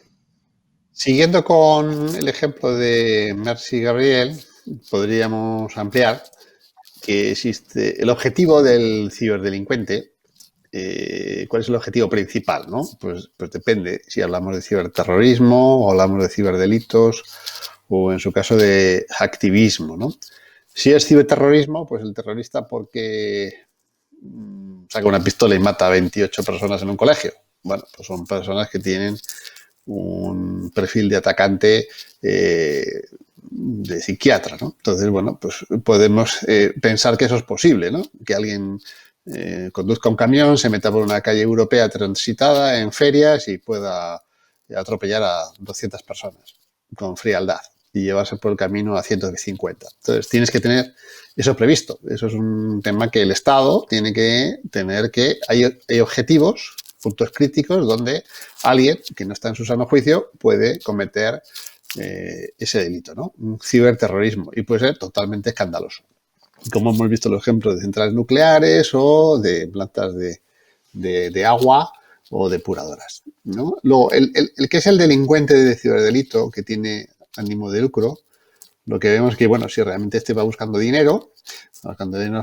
Siguiendo con el ejemplo de Mercy Gabriel, podríamos ampliar que existe el objetivo del ciberdelincuente. ¿Cuál es el objetivo principal, ¿no? Pues depende si hablamos de ciberterrorismo o hablamos de ciberdelitos o en su caso de hacktivismo, ¿no? Si es ciberterrorismo, pues el terrorista porque saca una pistola y mata a 28 personas en un colegio. Bueno, pues son personas que tienen un perfil de atacante de psiquiatra, ¿no? Entonces, bueno, pues podemos pensar que eso es posible, ¿no? Que alguien conduzca un camión, se meta por una calle europea transitada en ferias y pueda atropellar a 200 personas con frialdad y llevarse por el camino a 150. Entonces, tienes que tener eso previsto. Eso es un tema que el Estado tiene que tener que... Hay objetivos, puntos críticos, donde alguien que no está en su sano juicio puede cometer ese delito, ¿no? Un ciberterrorismo. Y puede ser totalmente escandaloso. Como hemos visto los ejemplos de centrales nucleares o de plantas de agua o depuradoras, ¿no? Luego, el que es el delincuente de ciberdelito, que tiene ánimo de lucro, lo que vemos es que, bueno, si realmente va buscando dinero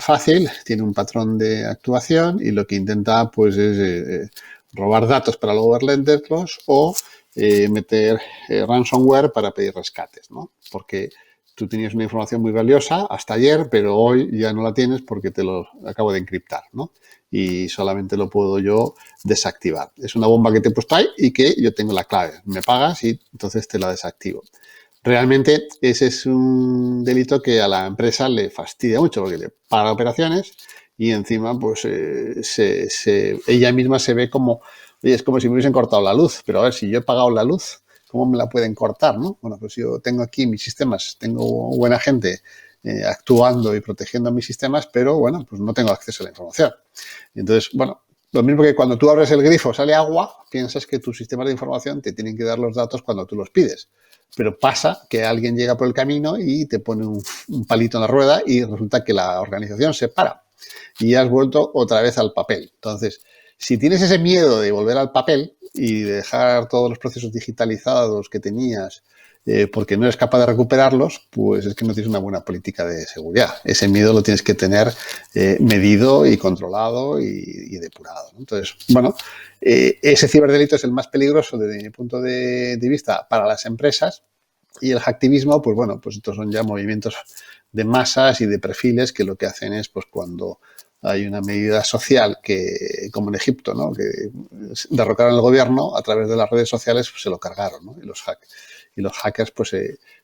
fácil, tiene un patrón de actuación y lo que intenta, pues, es robar datos para luego venderlos o meter ransomware para pedir rescates, ¿no? Porque tú tenías una información muy valiosa hasta ayer, pero hoy ya no la tienes porque te lo acabo de encriptar, ¿no? Y solamente lo puedo yo desactivar. Es una bomba que te he puesto ahí y que yo tengo la clave. Me pagas y entonces te la desactivo. Realmente ese es un delito que a la empresa le fastidia mucho porque le paga operaciones y encima pues ella misma se ve como, oye, es como si me hubiesen cortado la luz, pero a ver, si yo he pagado la luz, ¿cómo me la pueden cortar, no? Bueno, pues yo tengo aquí mis sistemas, tengo buena gente actuando y protegiendo mis sistemas, pero bueno, pues no tengo acceso a la información. Entonces, bueno, lo mismo que cuando tú abres el grifo sale agua, piensas que tus sistemas de información te tienen que dar los datos cuando tú los pides. Pero pasa que alguien llega por el camino y te pone un palito en la rueda y resulta que la organización se para y has vuelto otra vez al papel. Entonces, si tienes ese miedo de volver al papel y de dejar todos los procesos digitalizados que tenías porque no eres capaz de recuperarlos, pues es que no tienes una buena política de seguridad. Ese miedo lo tienes que tener medido y controlado y depurado, ¿no? Entonces, bueno, ese ciberdelito es el más peligroso desde mi punto de vista para las empresas y el hacktivismo, pues bueno, pues estos son ya movimientos de masas y de perfiles que lo que hacen es, pues cuando hay una medida social que, como en Egipto, ¿no? Que derrocaron el gobierno a través de las redes sociales, pues se lo cargaron, ¿no? Y los hackers pues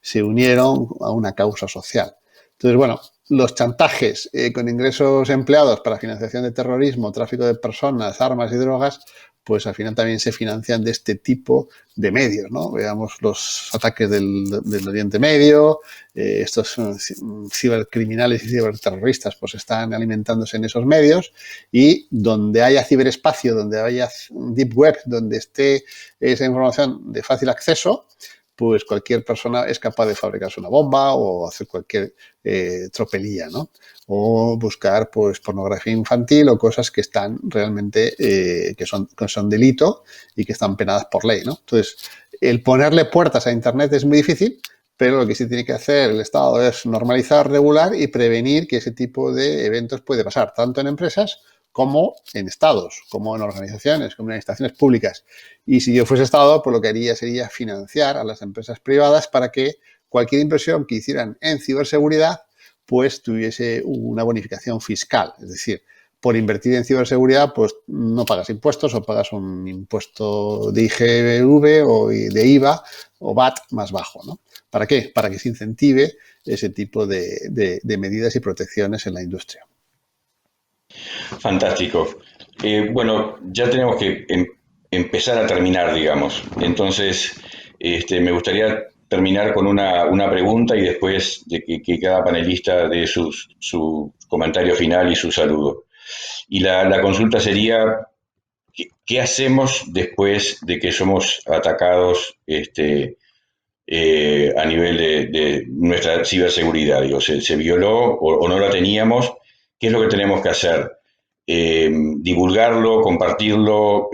se unieron a una causa social. Entonces, bueno, los chantajes con ingresos empleados para financiación de terrorismo, tráfico de personas, armas y drogas, pues al final también se financian de este tipo de medios, ¿no? Veamos los ataques del Oriente Medio, estos cibercriminales y ciberterroristas pues están alimentándose en esos medios y donde haya ciberespacio, donde haya deep web, donde esté esa información de fácil acceso, pues cualquier persona es capaz de fabricarse una bomba o hacer cualquier tropelía, ¿no? O buscar pues pornografía infantil o cosas que están realmente, que son delito y que están penadas por ley, ¿no? Entonces, el ponerle puertas a Internet es muy difícil, pero lo que sí tiene que hacer el Estado es normalizar, regular y prevenir que ese tipo de eventos puede pasar, tanto en empresas como en estados, como en organizaciones, como en instituciones públicas. Y si yo fuese Estado, pues lo que haría sería financiar a las empresas privadas para que cualquier inversión que hicieran en ciberseguridad, pues tuviese una bonificación fiscal. Es decir, por invertir en ciberseguridad, pues no pagas impuestos o pagas un impuesto de IGV o de IVA o VAT más bajo, ¿no? ¿Para qué? Para que se incentive ese tipo de medidas y protecciones en la industria. Fantástico. Bueno, ya tenemos que empezar a terminar, digamos. Entonces, me gustaría terminar con una pregunta y después de que cada panelista dé su comentario final y su saludo. Y la consulta sería, ¿qué hacemos después de que somos atacados a nivel de nuestra ciberseguridad? Digo, ¿se violó o no la teníamos? ¿Qué es lo que tenemos que hacer? Divulgarlo, compartirlo,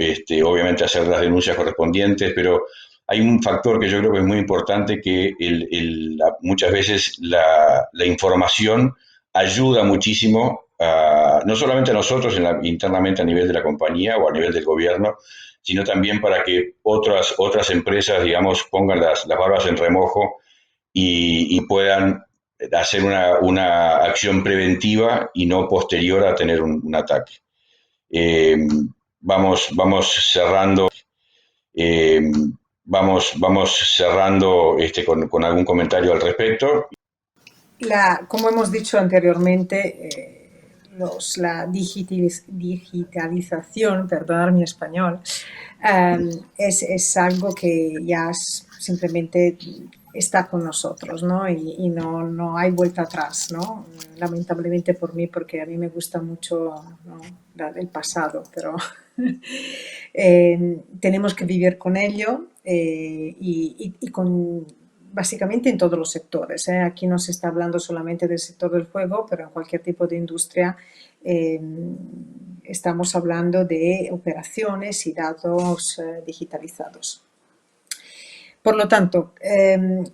obviamente hacer las denuncias correspondientes, pero hay un factor que yo creo que es muy importante, que muchas veces la información ayuda muchísimo, no solamente a nosotros internamente a nivel de la compañía o a nivel del gobierno, sino también para que otras empresas, digamos, pongan las barbas en remojo y puedan hacer una acción preventiva y no posterior a tener un ataque. Eh, vamos cerrando, eh, vamos cerrando con algún comentario al respecto. Como hemos dicho anteriormente, la digitalización, perdonad mi español, es algo que ya simplemente está con nosotros, ¿no? Y no hay vuelta atrás, ¿no? Lamentablemente por mí, porque a mí me gusta mucho, ¿no?, el pasado, pero tenemos que vivir con ello, y básicamente en todos los sectores, ¿eh? Aquí no se está hablando solamente del sector del juego, pero en cualquier tipo de industria estamos hablando de operaciones y datos digitalizados. Por lo tanto,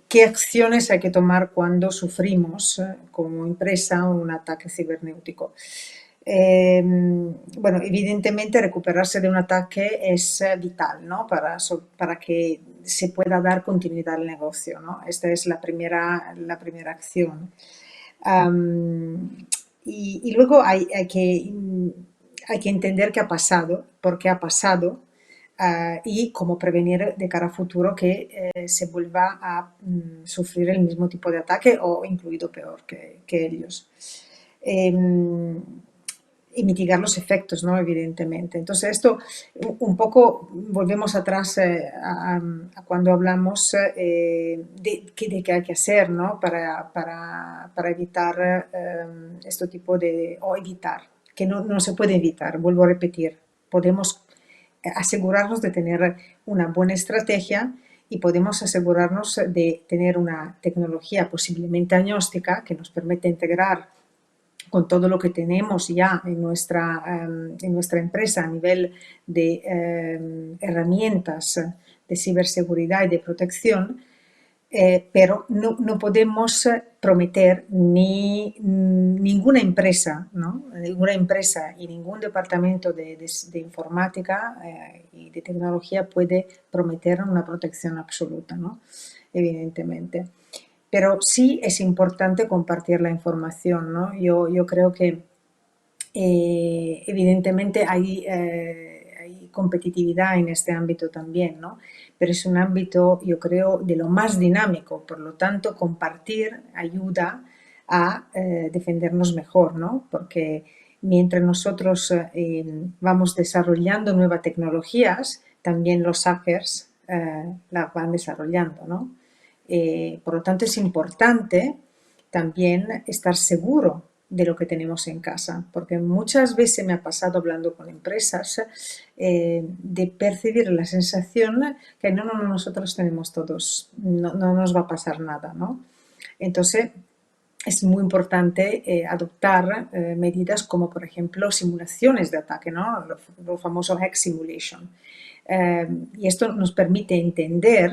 ¿qué acciones hay que tomar cuando sufrimos como empresa un ataque cibernético? Bueno, evidentemente recuperarse de un ataque es vital, ¿no?, para que se pueda dar continuidad al negocio, ¿no? Esta es la primera acción. Y luego hay que entender qué ha pasado, por qué ha pasado, y cómo prevenir de cara a futuro que se vuelva a sufrir el mismo tipo de ataque o incluido peor que ellos. Y mitigar los efectos, ¿no?, evidentemente. Entonces, esto un poco volvemos atrás a cuando hablamos de qué hay que hacer, ¿no?, para evitar este tipo o evitar, que no se puede evitar, vuelvo a repetir, podemos asegurarnos de tener una buena estrategia y podemos asegurarnos de tener una tecnología posiblemente agnóstica que nos permite integrar con todo lo que tenemos ya en nuestra empresa a nivel de herramientas de ciberseguridad y de protección, pero no podemos prometer ninguna empresa, ¿no?, ninguna empresa y ningún departamento de informática y de tecnología puede prometer una protección absoluta, ¿no?, evidentemente. Pero sí es importante compartir la información, ¿no? Yo creo que evidentemente hay competitividad en este ámbito también, ¿no? Pero es un ámbito, yo creo, de lo más dinámico, por lo tanto, compartir ayuda a defendernos mejor, ¿no? Porque mientras nosotros vamos desarrollando nuevas tecnologías, también los hackers las van desarrollando, ¿no? Por lo tanto, es importante también estar seguro de lo que tenemos en casa, porque muchas veces me ha pasado hablando con empresas de percibir la sensación que no, nosotros tenemos todos, no nos va a pasar nada, ¿no? Entonces, es muy importante adoptar medidas como, por ejemplo, simulaciones de ataque, ¿no?, lo famoso hack simulation. Y esto nos permite entender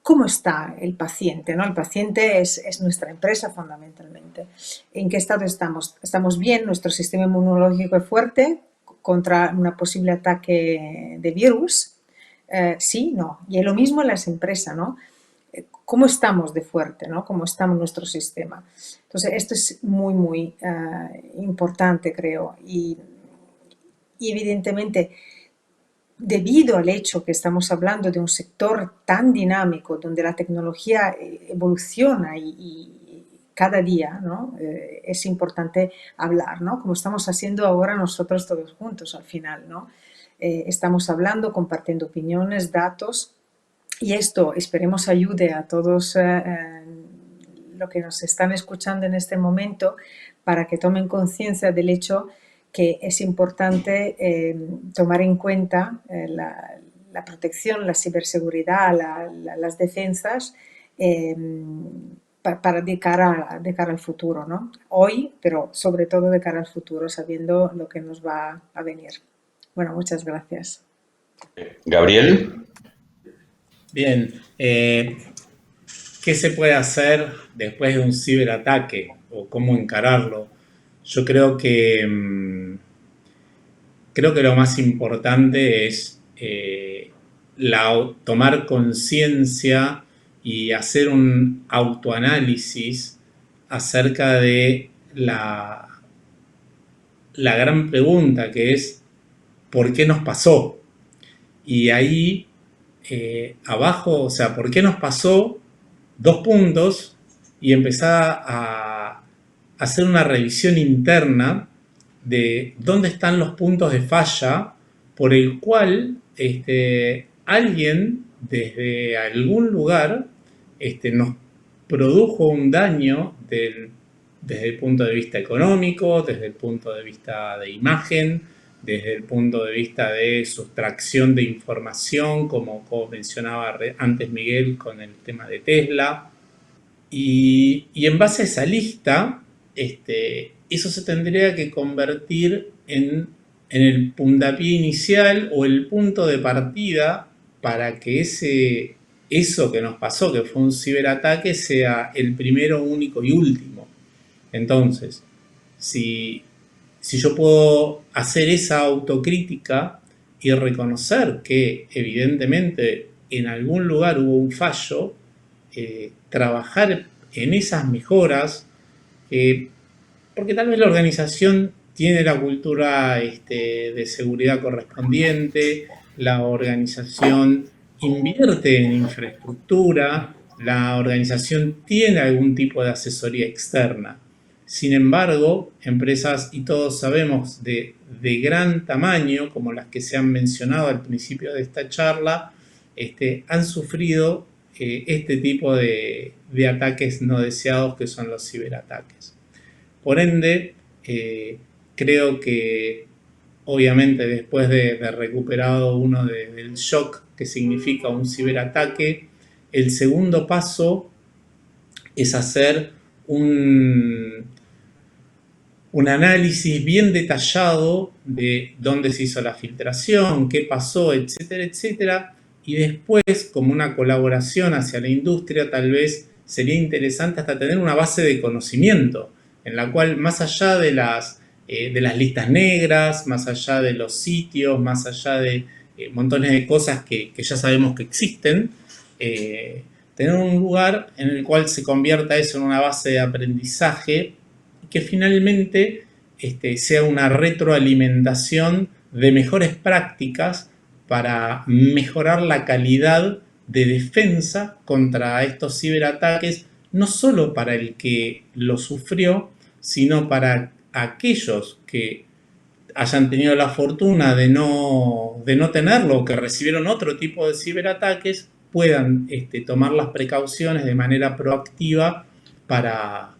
cómo está el paciente, ¿no? El paciente es nuestra empresa fundamentalmente. ¿En qué estado estamos? ¿Estamos bien? ¿Nuestro sistema inmunológico es fuerte contra un posible ataque de virus? Sí, no. Y es lo mismo en las empresas, ¿no? ¿Cómo estamos de fuerte, ¿no?, cómo está nuestro sistema? Entonces, esto es muy, muy importante, creo. Y evidentemente, debido al hecho que estamos hablando de un sector tan dinámico, donde la tecnología evoluciona y cada día, ¿no?, es importante hablar, ¿no?, como estamos haciendo ahora nosotros todos juntos al final, ¿no? Estamos hablando, compartiendo opiniones, datos, y esto esperemos ayude a todos los que nos están escuchando en este momento para que tomen conciencia del hecho que es importante tomar en cuenta la protección, la ciberseguridad, las defensas de cara al futuro, ¿no? Hoy, pero sobre todo de cara al futuro, sabiendo lo que nos va a venir. Bueno, muchas gracias. Gabriel. Bien, ¿qué se puede hacer después de un ciberataque o cómo encararlo? Yo creo que lo más importante es tomar conciencia y hacer un autoanálisis acerca de la gran pregunta, que es ¿por qué nos pasó? Y ahí abajo, o sea, ¿por qué nos pasó? 2 puntos, y empezar a hacer una revisión interna de dónde están los puntos de falla por el cual alguien desde algún lugar nos produjo un daño desde el punto de vista económico, desde el punto de vista de imagen, desde el punto de vista de sustracción de información, como mencionaba antes Miguel con el tema de Tesla. Y en base a esa lista, eso se tendría que convertir en el puntapié inicial o el punto de partida para que eso que nos pasó, que fue un ciberataque, sea el primero, único y último. Entonces, si yo puedo hacer esa autocrítica y reconocer que evidentemente en algún lugar hubo un fallo, trabajar en esas mejoras, porque tal vez la organización tiene la cultura de seguridad correspondiente, la organización invierte en infraestructura, la organización tiene algún tipo de asesoría externa. Sin embargo, empresas, y todos sabemos, de gran tamaño, como las que se han mencionado al principio de esta charla, han sufrido este tipo de ataques no deseados, que son los ciberataques. Por ende, creo que obviamente después de recuperado uno del shock que significa un ciberataque, el segundo paso es hacer un análisis bien detallado de dónde se hizo la filtración, qué pasó, etcétera, etcétera. Y después, como una colaboración hacia la industria, tal vez sería interesante hasta tener una base de conocimiento en la cual, más allá de las listas negras, más allá de los sitios, más allá de montones de cosas que ya sabemos que existen, tener un lugar en el cual se convierta eso en una base de aprendizaje y que finalmente sea una retroalimentación de mejores prácticas para mejorar la calidad de defensa contra estos ciberataques, no solo para el que lo sufrió, sino para aquellos que hayan tenido la fortuna de no tenerlo, que recibieron otro tipo de ciberataques, puedan tomar las precauciones de manera proactiva para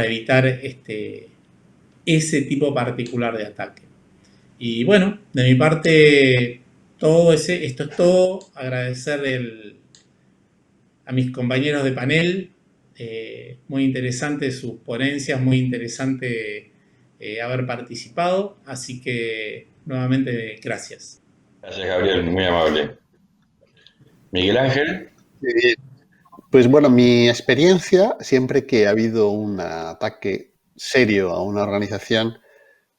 evitar ese tipo particular de ataque. Y bueno, de mi parte, esto es todo. Agradecer a mis compañeros de panel. Muy interesante sus ponencias, muy interesante haber participado. Así que, nuevamente, gracias. Gracias, Gabriel, muy amable. Miguel Ángel. Pues bueno, mi experiencia, siempre que ha habido un ataque serio a una organización,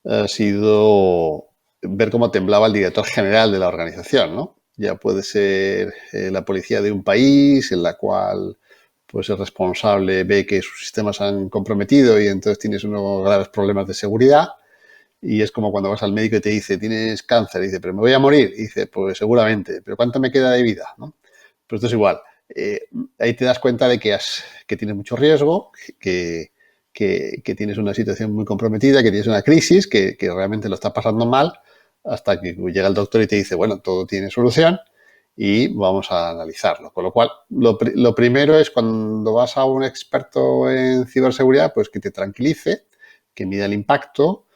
ha sido ver cómo temblaba el director general de la organización, ¿no? Ya puede ser la policía de un país en la cual pues el responsable ve que sus sistemas se han comprometido y entonces tienes unos graves problemas de seguridad, y es como cuando vas al médico y te dice tienes cáncer, y dice, pero me voy a morir, y dice, pues seguramente, pero ¿cuánto me queda de vida? ¿No? Pues esto es igual. Ahí te das cuenta de que tienes mucho riesgo, que tienes una situación muy comprometida, que tienes una crisis, que realmente lo está pasando mal, hasta que llega el doctor y te dice, bueno, todo tiene solución y vamos a analizarlo. Con lo cual, lo primero es, cuando vas a un experto en ciberseguridad, pues que te tranquilice, que mida el impacto,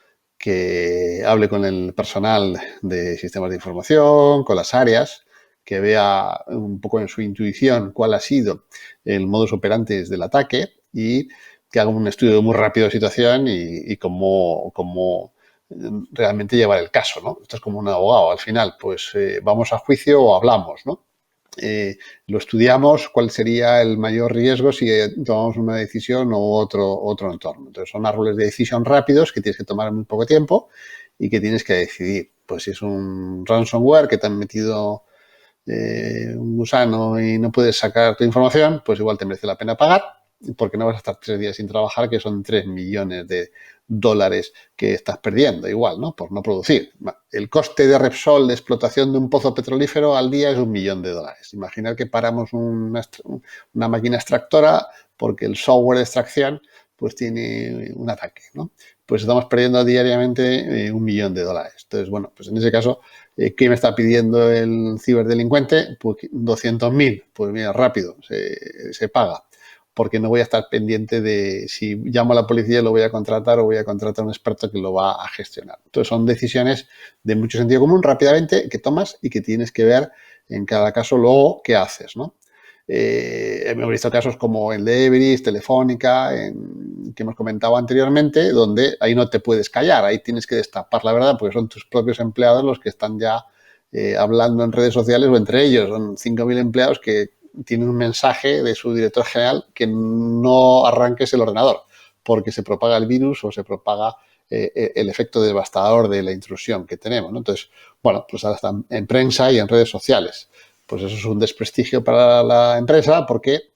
que hable con el personal de sistemas de información, con las áreas, que vea un poco en su intuición cuál ha sido el modus operandi del ataque y que haga un estudio muy rápido de situación y cómo realmente llevar el caso, ¿no? Esto es como un abogado. Al final, pues vamos a juicio o hablamos, ¿no? Lo estudiamos, cuál sería el mayor riesgo si tomamos una decisión o otro entorno. Entonces, son árboles de decisión rápidos que tienes que tomar en muy poco tiempo y que tienes que decidir. Pues si es un ransomware que te han metido un gusano y no puedes sacar tu información, pues igual te merece la pena pagar, porque no vas a estar 3 días sin trabajar, que son 3 millones de dólares que estás perdiendo, igual, ¿no? Por no producir. El coste de Repsol de explotación de un pozo petrolífero al día es $1 millón. Imaginar que paramos una máquina extractora porque el software de extracción pues tiene un ataque, ¿no? Pues estamos perdiendo diariamente $1 millón. Entonces, bueno, pues en ese caso, ¿qué me está pidiendo el ciberdelincuente? Pues 200.000. Pues mira, rápido, se paga. Porque no voy a estar pendiente de si llamo a la policía lo voy a contratar o voy a contratar a un experto que lo va a gestionar. Entonces, son decisiones de mucho sentido común rápidamente que tomas y que tienes que ver en cada caso luego qué haces, ¿no? Hemos visto casos como el de Everis, Telefónica, que hemos comentado anteriormente, donde ahí no te puedes callar, ahí tienes que destapar la verdad porque son tus propios empleados los que están ya hablando en redes sociales o entre ellos. Son 5.000 empleados que tienen un mensaje de su director general que no arranques el ordenador porque se propaga el virus o se propaga el efecto devastador de la intrusión que tenemos, ¿no? Entonces, bueno, pues ahora están en prensa y en redes sociales. Pues eso es un desprestigio para la empresa porque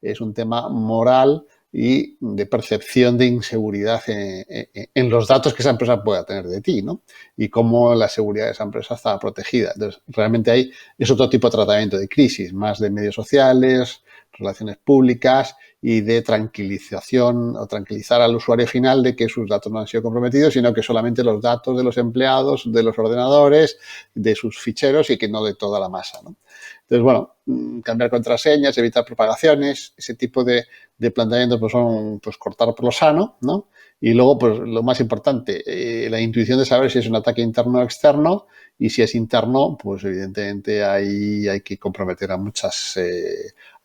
es un tema moral y de percepción de inseguridad en los datos que esa empresa pueda tener de ti, ¿no? Y cómo la seguridad de esa empresa está protegida. Entonces, realmente ahí es otro tipo de tratamiento de crisis, más de medios sociales, relaciones públicas y de tranquilización o tranquilizar al usuario final de que sus datos no han sido comprometidos, sino que solamente los datos de los empleados, de los ordenadores, de sus ficheros y que no de toda la masa, ¿no? Entonces, bueno, cambiar contraseñas, evitar propagaciones, ese tipo de planteamientos pues son pues cortar por lo sano, ¿no? Y luego, pues lo más importante, la intuición de saber si es un ataque interno o externo, y si es interno, pues evidentemente ahí hay que comprometer a muchas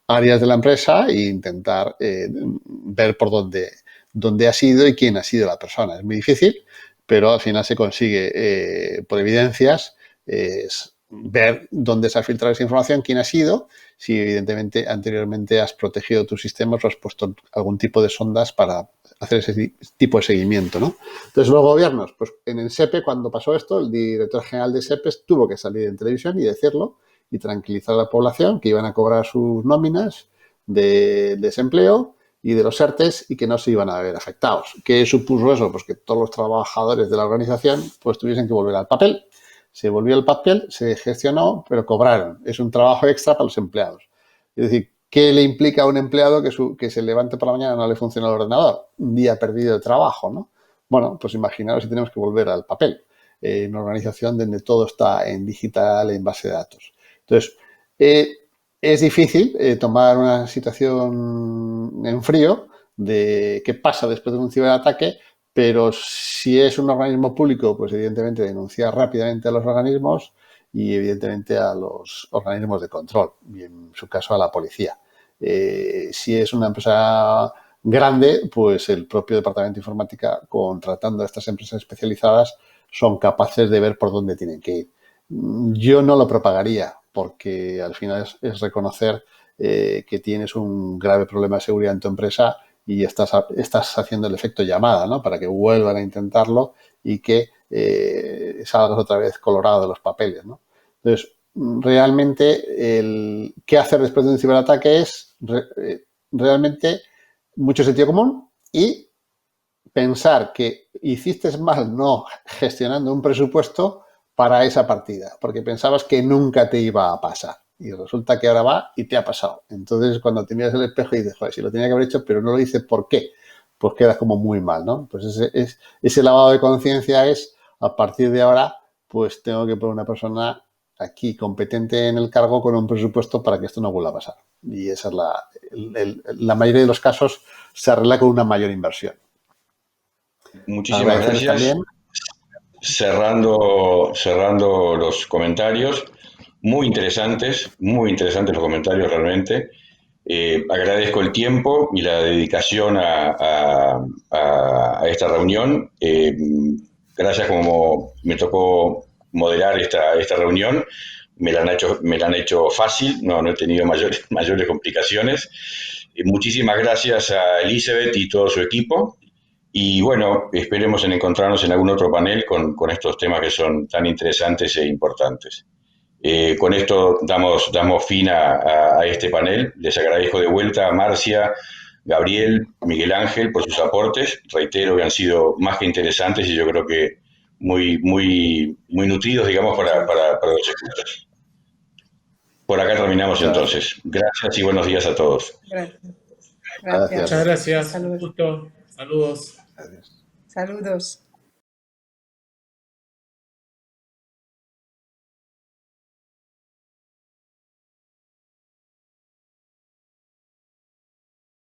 áreas de la empresa e intentar ver por dónde ha sido y quién ha sido la persona. Es muy difícil, pero al final se consigue por evidencias ver dónde se ha filtrado esa información, quién ha sido, si evidentemente anteriormente has protegido tus sistemas o has puesto algún tipo de sondas para hacer ese tipo de seguimiento, ¿no? Entonces, los gobiernos, pues en el SEPE, cuando pasó esto, el director general de SEPE tuvo que salir en televisión y decirlo y tranquilizar a la población que iban a cobrar sus nóminas de desempleo y de los ERTES y que no se iban a ver afectados. ¿Qué supuso eso? Pues que todos los trabajadores de la organización pues tuviesen que volver al papel. Se volvió al papel, se gestionó, pero cobraron. Es un trabajo extra para los empleados. Es decir, ¿qué le implica a un empleado que se levante por la mañana y no le funciona el ordenador? Un día perdido de trabajo, ¿no? Bueno, pues imaginaos si tenemos que volver al papel. Una organización donde todo está en digital, en base de datos. Entonces, es difícil tomar una situación en frío de qué pasa después de un ciberataque, pero si es un organismo público, pues evidentemente denunciar rápidamente a los organismos y evidentemente a los organismos de control, y en su caso a la policía. Si es una empresa grande, pues el propio departamento de informática, contratando a estas empresas especializadas, son capaces de ver por dónde tienen que ir. Yo no lo propagaría porque al final es reconocer que tienes un grave problema de seguridad en tu empresa y estás haciendo el efecto llamada, ¿no? Para que vuelvan a intentarlo y que salgas otra vez colorado de los papeles, ¿no? Entonces, realmente, ¿qué hacer después de un ciberataque? Es realmente mucho sentido común y pensar que hiciste mal no gestionando un presupuesto para esa partida, porque pensabas que nunca te iba a pasar. Y resulta que ahora va y te ha pasado. Entonces, cuando te miras el espejo y dices, joder, si lo tenía que haber hecho, pero no lo hice, ¿por qué? Pues quedas como muy mal, ¿no? Pues ese lavado de conciencia es, a partir de ahora, pues tengo que poner una persona aquí competente en el cargo con un presupuesto para que esto no vuelva a pasar. Y esa es la mayoría de los casos se arregla con una mayor inversión. Muchísimas gracias. También. cerrando los comentarios, muy interesantes los comentarios realmente. Agradezco el tiempo y la dedicación a esta reunión. Gracias como me tocó moderar esta reunión. Me la han hecho fácil, no he tenido mayores complicaciones. Muchísimas gracias a Elizabeth y todo su equipo. Y bueno, esperemos en encontrarnos en algún otro panel con estos temas que son tan interesantes e importantes. Con esto damos fin a este panel. Les agradezco de vuelta a Marcia, Gabriel, Miguel Ángel por sus aportes. Reitero que han sido más que interesantes y yo creo que muy nutridos, digamos, para los escuchas. Por acá terminamos Muchas entonces. Gracias y buenos días a todos. Gracias. gracias. Muchas gracias. Saludos. Un gusto. Saludos. Adiós. Saludos.